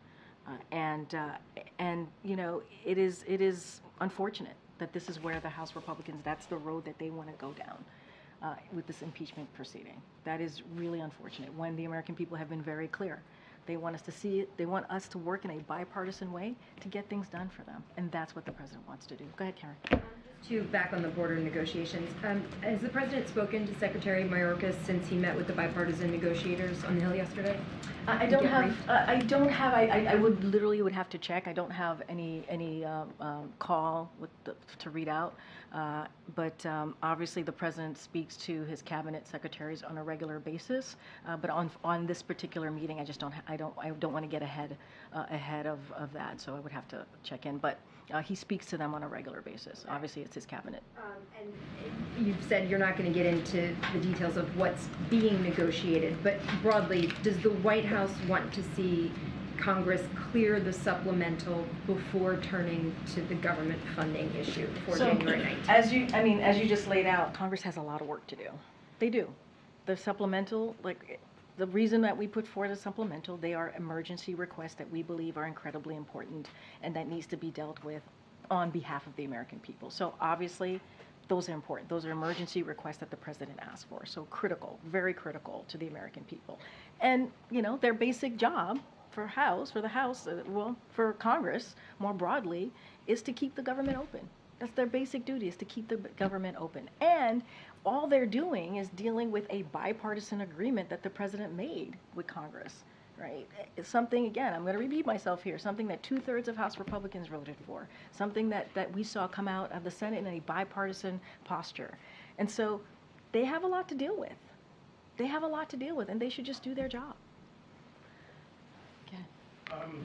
And it is unfortunate that this is where the House Republicans, that's the road that they want to go down with this impeachment proceeding. That is really unfortunate when the American people have been very clear. They want us to see it. They want us to work in a bipartisan way to get things done for them. And that's what the president wants to do. Go ahead, Karen. To back on the border negotiations, has the president spoken to Secretary Mayorkas since he met with the bipartisan negotiators on the Hill yesterday? I would literally have to check. I don't have any call to read out. But obviously the president speaks to his cabinet secretaries on a regular basis. But on this particular meeting, I don't want to get ahead of that. So I would have to check in. But he speaks to them on a regular basis. Obviously, it's his cabinet. And you've said you're not going to get into the details of what's being negotiated, but broadly, does the White House want to see Congress clear the supplemental before turning to the government funding issue for January 19th? As you just laid out, Congress has a lot of work to do. They do. The supplemental, the reason that we put forward a supplemental, they are emergency requests that we believe are incredibly important and that needs to be dealt with on behalf of the American people. So obviously, those are important. Those are emergency requests that the president asked for. So critical, very critical to the American people. And, their basic job for Congress more broadly is to keep the government open. That's their basic duty, is to keep the government open. And all they're doing is dealing with a bipartisan agreement that the president made with Congress, right? It's something, again, I'm going to repeat myself here, something that 2/3 of House Republicans voted for, something that we saw come out of the Senate in a bipartisan posture. And so they have a lot to deal with. And they should just do their job.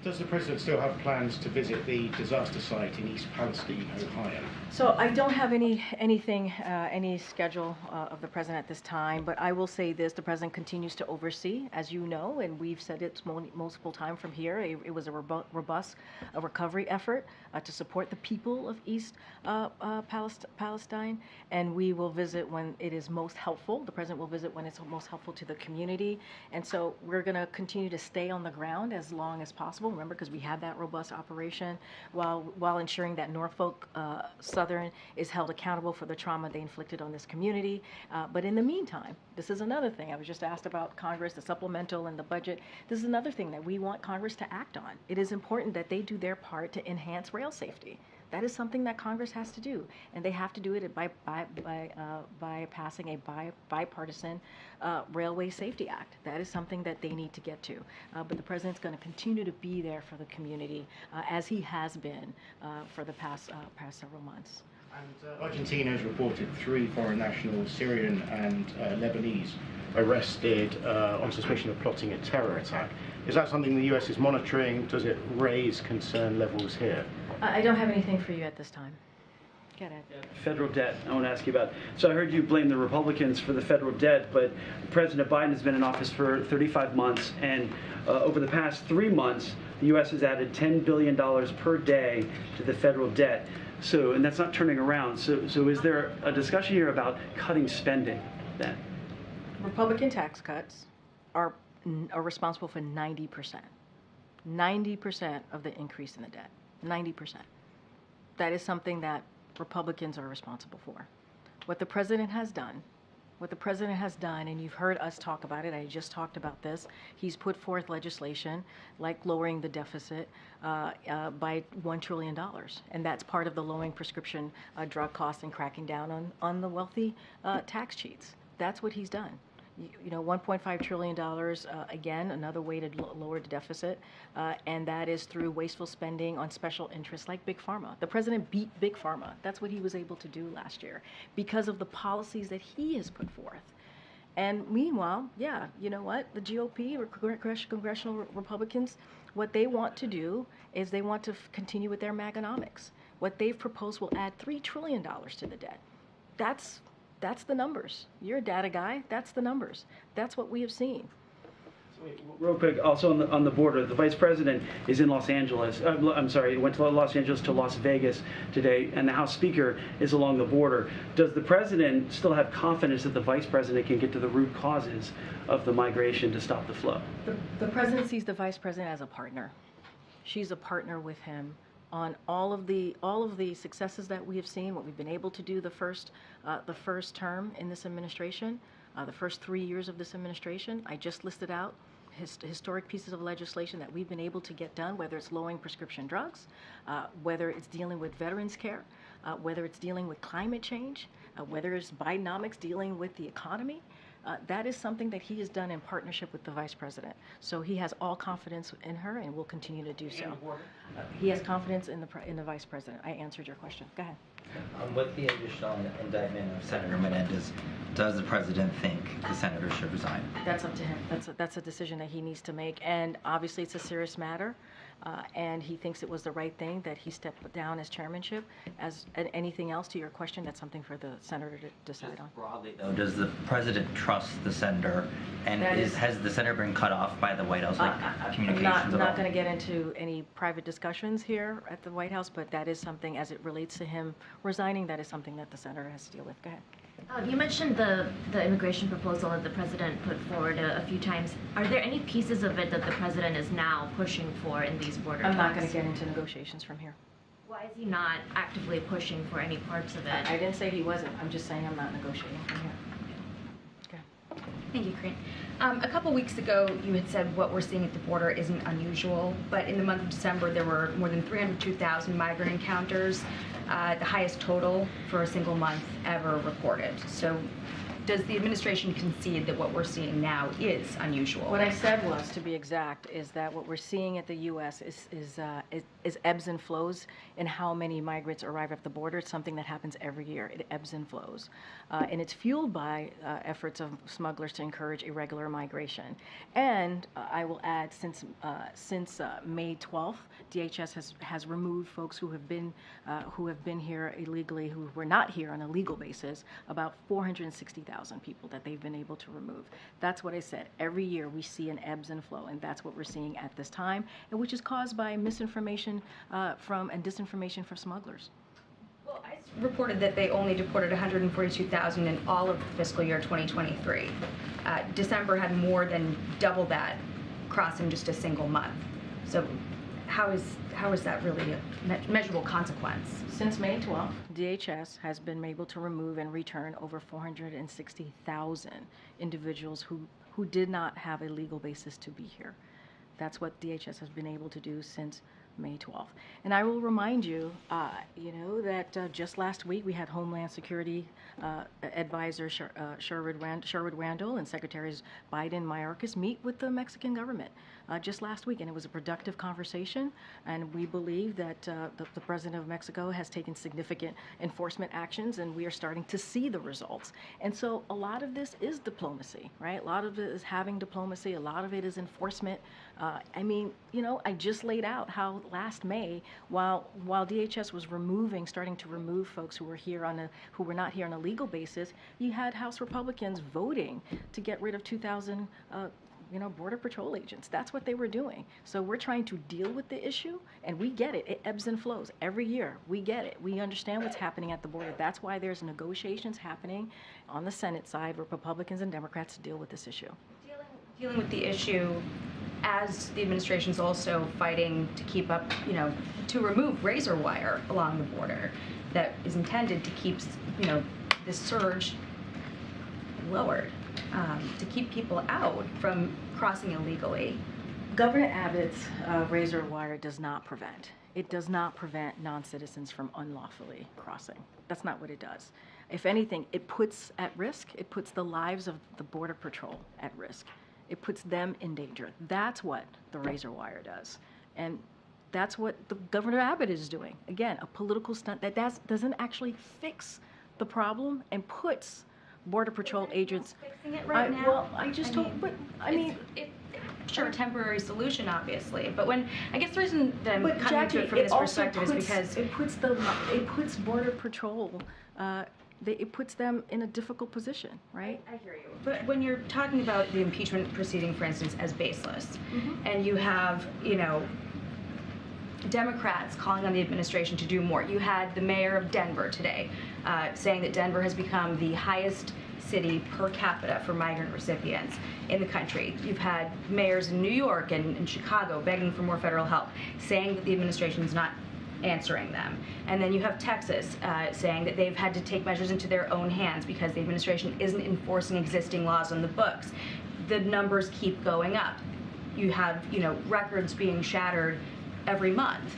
Does the president still have plans to visit the disaster site in East Palestine, Ohio? So I don't have any schedule of the president at this time, but I will say this: the president continues to oversee, as you know, and we've said it multiple times from here. It was a robust recovery effort to support the people of East Palestine, and we will visit when it is most helpful. The president will visit when it's most helpful to the community, and so we're going to continue to stay on the ground as long as possible. Remember, because we have that robust operation, while ensuring that Norfolk Southern is held accountable for the trauma they inflicted on this community. But in the meantime, this is another thing. I was just asked about Congress, the supplemental and the budget. This is another thing that we want Congress to act on. It is important that they do their part to enhance rail safety. That is something that Congress has to do, and they have to do it by passing a bipartisan Railway Safety Act. That is something that they need to get to. But the president's going to continue to be there for the community, as he has been for the past several months. And Argentina has reported 3 foreign nationals, Syrian and Lebanese, arrested on suspicion of plotting a terror attack. Is that something the U.S. is monitoring? Does it raise concern levels here? I don't have anything for you at this time. Get it. Federal debt, I want to ask you about. So I heard you blame the Republicans for the federal debt, but President Biden has been in office for 35 months, and over the past 3 months, the U.S. has added $10 billion per day to the federal debt. So, and that's not turning around. So is there a discussion here about cutting spending then? Republican tax cuts are responsible for 90%. 90% of the increase in the debt. 90%. That is something that Republicans are responsible for. What the president has done, and you've heard us talk about it, I just talked about this, he's put forth legislation like lowering the deficit by $1 trillion. And that's part of the lowering prescription drug costs and cracking down on the wealthy tax cheats. That's what he's done. You know, $1.5 trillion, again, another way to lower the deficit, and that is through wasteful spending on special interests like Big Pharma. The president beat Big Pharma. That's what he was able to do last year because of the policies that he has put forth. And meanwhile, yeah, you know what? The GOP, or congressional Republicans, what they want to do is they want to continue with their Maganomics. What they've proposed will add $3 trillion to the debt. That's the numbers. You're a data guy. That's the numbers. That's what we have seen. Real quick, also on the border, the vice president is in Los Angeles. Went to Los Angeles to Las Vegas today, and the House Speaker is along the border. Does the president still have confidence that the vice president can get to the root causes of the migration to stop the flow? The president sees the vice president as a partner. She's a partner with him on all of the successes that we have seen, what we've been able to do the first term in this administration, the first 3 years of this administration. I just listed out historic pieces of legislation that we've been able to get done, whether it's lowering prescription drugs, whether it's dealing with veterans care, whether it's dealing with climate change, whether it's Bidenomics dealing with the economy. That is something that he has done in partnership with the vice president. So he has all confidence in her and will continue to do so. He has confidence in the vice president. I answered your question. Go ahead. With the additional indictment of Senator Menendez, does the president think the senator should resign? That's up to him. That's a decision that he needs to make. And obviously it's a serious matter. And he thinks it was the right thing that he stepped down as chairmanship. As anything else to your question, that's something for the senator to decide on. Broadly, though, does the president trust the senator? And has the senator been cut off by the White House, communications at all? I'm not going to get into any private discussions here at the White House, but that is something, as it relates to him resigning, that is something that the senator has to deal with. Go ahead. You mentioned the immigration proposal that the president put forward a few times. Are there any pieces of it that the president is now pushing for in these border talks? I'm not going to get into negotiations from here. Why is he not actively pushing for any parts of it? I didn't say he wasn't. I'm just saying I'm not negotiating from here. Okay. Thank you, Karine. A couple weeks ago, you had said what we're seeing at the border isn't unusual, but in the month of December, there were more than 302,000 migrant encounters, the highest total for a single month ever reported. So does the administration concede that what we're seeing now is unusual? What I said was, to be exact, is that what we're seeing at the U.S. is ebbs and flows in how many migrants arrive at the border. It's something that happens every year. It ebbs and flows. And it's fueled by efforts of smugglers to encourage irregular migration. And I will add, since May 12th, DHS has removed folks who have been here illegally, who were not here on a legal basis, about 460,000 people that they've been able to remove. That's what I said. Every year we see an ebbs and flow, and that's what we're seeing at this time, and which is caused by misinformation and disinformation from smugglers. Well, ICE reported that they only deported 142,000 in all of fiscal year 2023. December had more than double that cross in just a single month. So how is that really a measurable consequence? Since May 12th, DHS has been able to remove and return over 460,000 individuals who did not have a legal basis to be here. That's what DHS has been able to do since May 12th. And I will remind you, that just last week we had Homeland Security Advisor Sherwood Randall and Secretaries Biden and Mayorkas meet with the Mexican government just last week, and it was a productive conversation. And we believe that the President of Mexico has taken significant enforcement actions, and we are starting to see the results. And so a lot of this is diplomacy, right? A lot of it is having diplomacy. A lot of it is enforcement. I just laid out how last May, while DHS was starting to remove folks who were not here on a legal basis, you had House Republicans voting to get rid of 2,000 Border Patrol agents. That's what they were doing. So we're trying to deal with the issue, and we get it. It ebbs and flows every year. We get it. We understand what's happening at the border. That's why there's negotiations happening on the Senate side with Republicans and Democrats to deal with this issue. Dealing with the issue as the administration's also fighting to keep up, to remove razor wire along the border that is intended to keep, this surge lowered. To keep people out from crossing illegally. Governor Abbott's razor wire does not prevent. It does not prevent non-citizens from unlawfully crossing. That's not what it does. If anything, it puts at risk, it puts the lives of the Border Patrol at risk. It puts them in danger. That's what the razor wire does. And that's what the Governor Abbott is doing. Again, a political stunt that doesn't actually fix the problem and puts Border Patrol agents fixing it right now. Well, I just hope, but I mean, sure, a temporary solution, obviously. But I guess the reason that I'm coming Jackie, to it from this perspective is because it puts Border Patrol. It puts them in a difficult position, right? I hear you. But when you're talking about the impeachment proceeding, for instance, as baseless, and you have, Democrats calling on the administration to do more. You had the mayor of Denver today saying that Denver has become the highest city per capita for migrant recipients in the country. You've had mayors in New York and Chicago begging for more federal help, saying that the administration is not answering them. And then you have Texas saying that they've had to take measures into their own hands because the administration isn't enforcing existing laws on the books. The numbers keep going up. You have, records being shattered every month.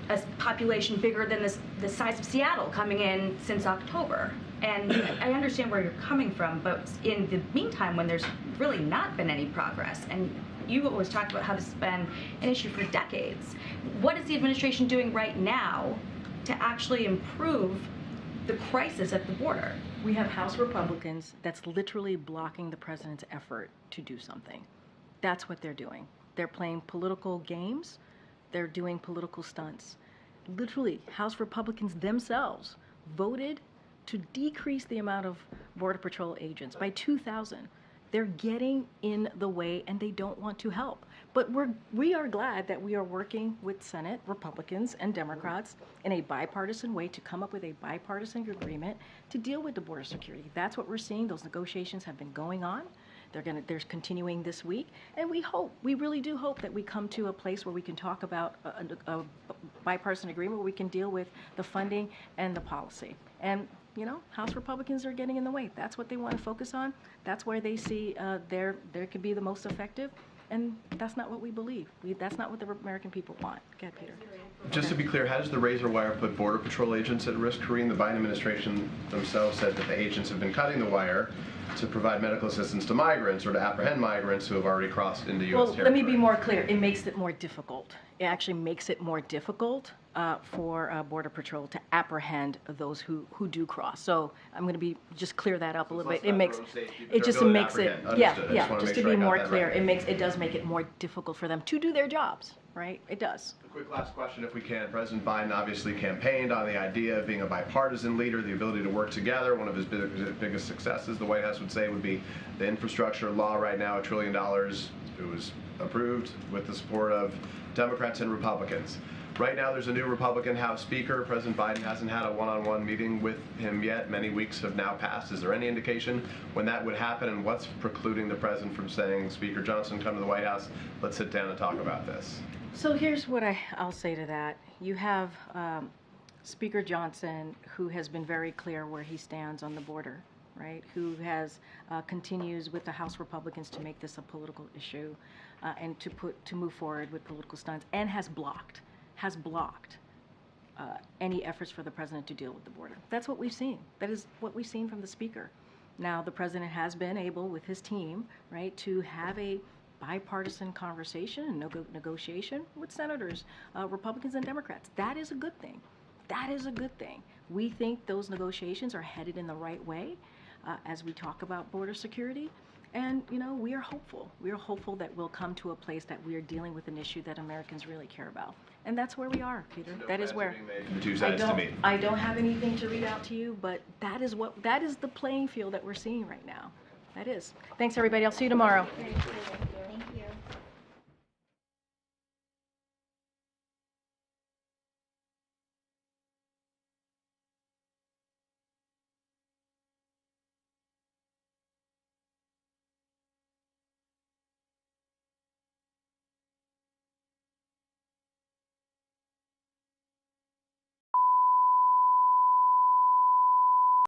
A population bigger than the size of Seattle coming in since October. And I understand where you're coming from, but in the meantime, when there's really not been any progress, and you always talked about how this has been an issue for decades, what is the administration doing right now to actually improve the crisis at the border? We have House Republicans that's literally blocking the president's effort to do something. That's what they're doing. They're playing political games. They're doing political stunts. Literally, House Republicans themselves voted to decrease the amount of Border Patrol agents by 2,000. They're getting in the way and they don't want to help. But we are glad that we are working with Senate Republicans and Democrats in a bipartisan way to come up with a bipartisan agreement to deal with the border security. That's what we're seeing. Those negotiations have been going on. They're continuing this week, and we really do hope that we come to a place where we can talk about a bipartisan agreement where we can deal with the funding and the policy. And House Republicans are getting in the way. That's what they want to focus on. That's where they see there could be the most effective, and that's not what we believe. That's not what the American people want. Go ahead, Peter. Just to be clear, how does the razor wire put Border Patrol agents at risk, Karine? The Biden administration themselves said that the agents have been cutting the wire to provide medical assistance to migrants or to apprehend migrants who have already crossed into U.S. territory. Let me be more clear. It makes it more difficult. It actually makes it more difficult for Border Patrol to apprehend those who do cross. So I'm going to just clear that up a little bit. Just to be more clear, it does make it more difficult for them to do their jobs, right? It does. A quick last question, if we can. President Biden obviously campaigned on the idea of being a bipartisan leader, the ability to work together. One of his biggest successes, the White House would say, would be the infrastructure law right now, $1 trillion. It was approved with the support of Democrats and Republicans. Right now, there's a new Republican House Speaker. President Biden hasn't had a one-on-one meeting with him yet. Many weeks have now passed. Is there any indication when that would happen, and what's precluding the president from saying, Speaker Johnson, come to the White House, let's sit down and talk about this? So here's what I'll say to that. You have Speaker Johnson, who has been very clear where he stands on the border, right? Who continues with the House Republicans to make this a political issue and to move forward with political stunts, and has blocked any efforts for the president to deal with the border. That's what we've seen. That is what we've seen from the speaker. Now, the president has been able, with his team, right, to have a bipartisan conversation and negotiation with senators, Republicans and Democrats. That is a good thing. That is a good thing. We think those negotiations are headed in the right way as we talk about border security. And, we are hopeful. We are hopeful that we'll come to a place that we are dealing with an issue that Americans really care about. And that's where we are, Peter. That is where. The two sides to meet. I don't have anything to read out to you, but that is the playing field that we're seeing right now. That is. Thanks, everybody. I'll see you tomorrow.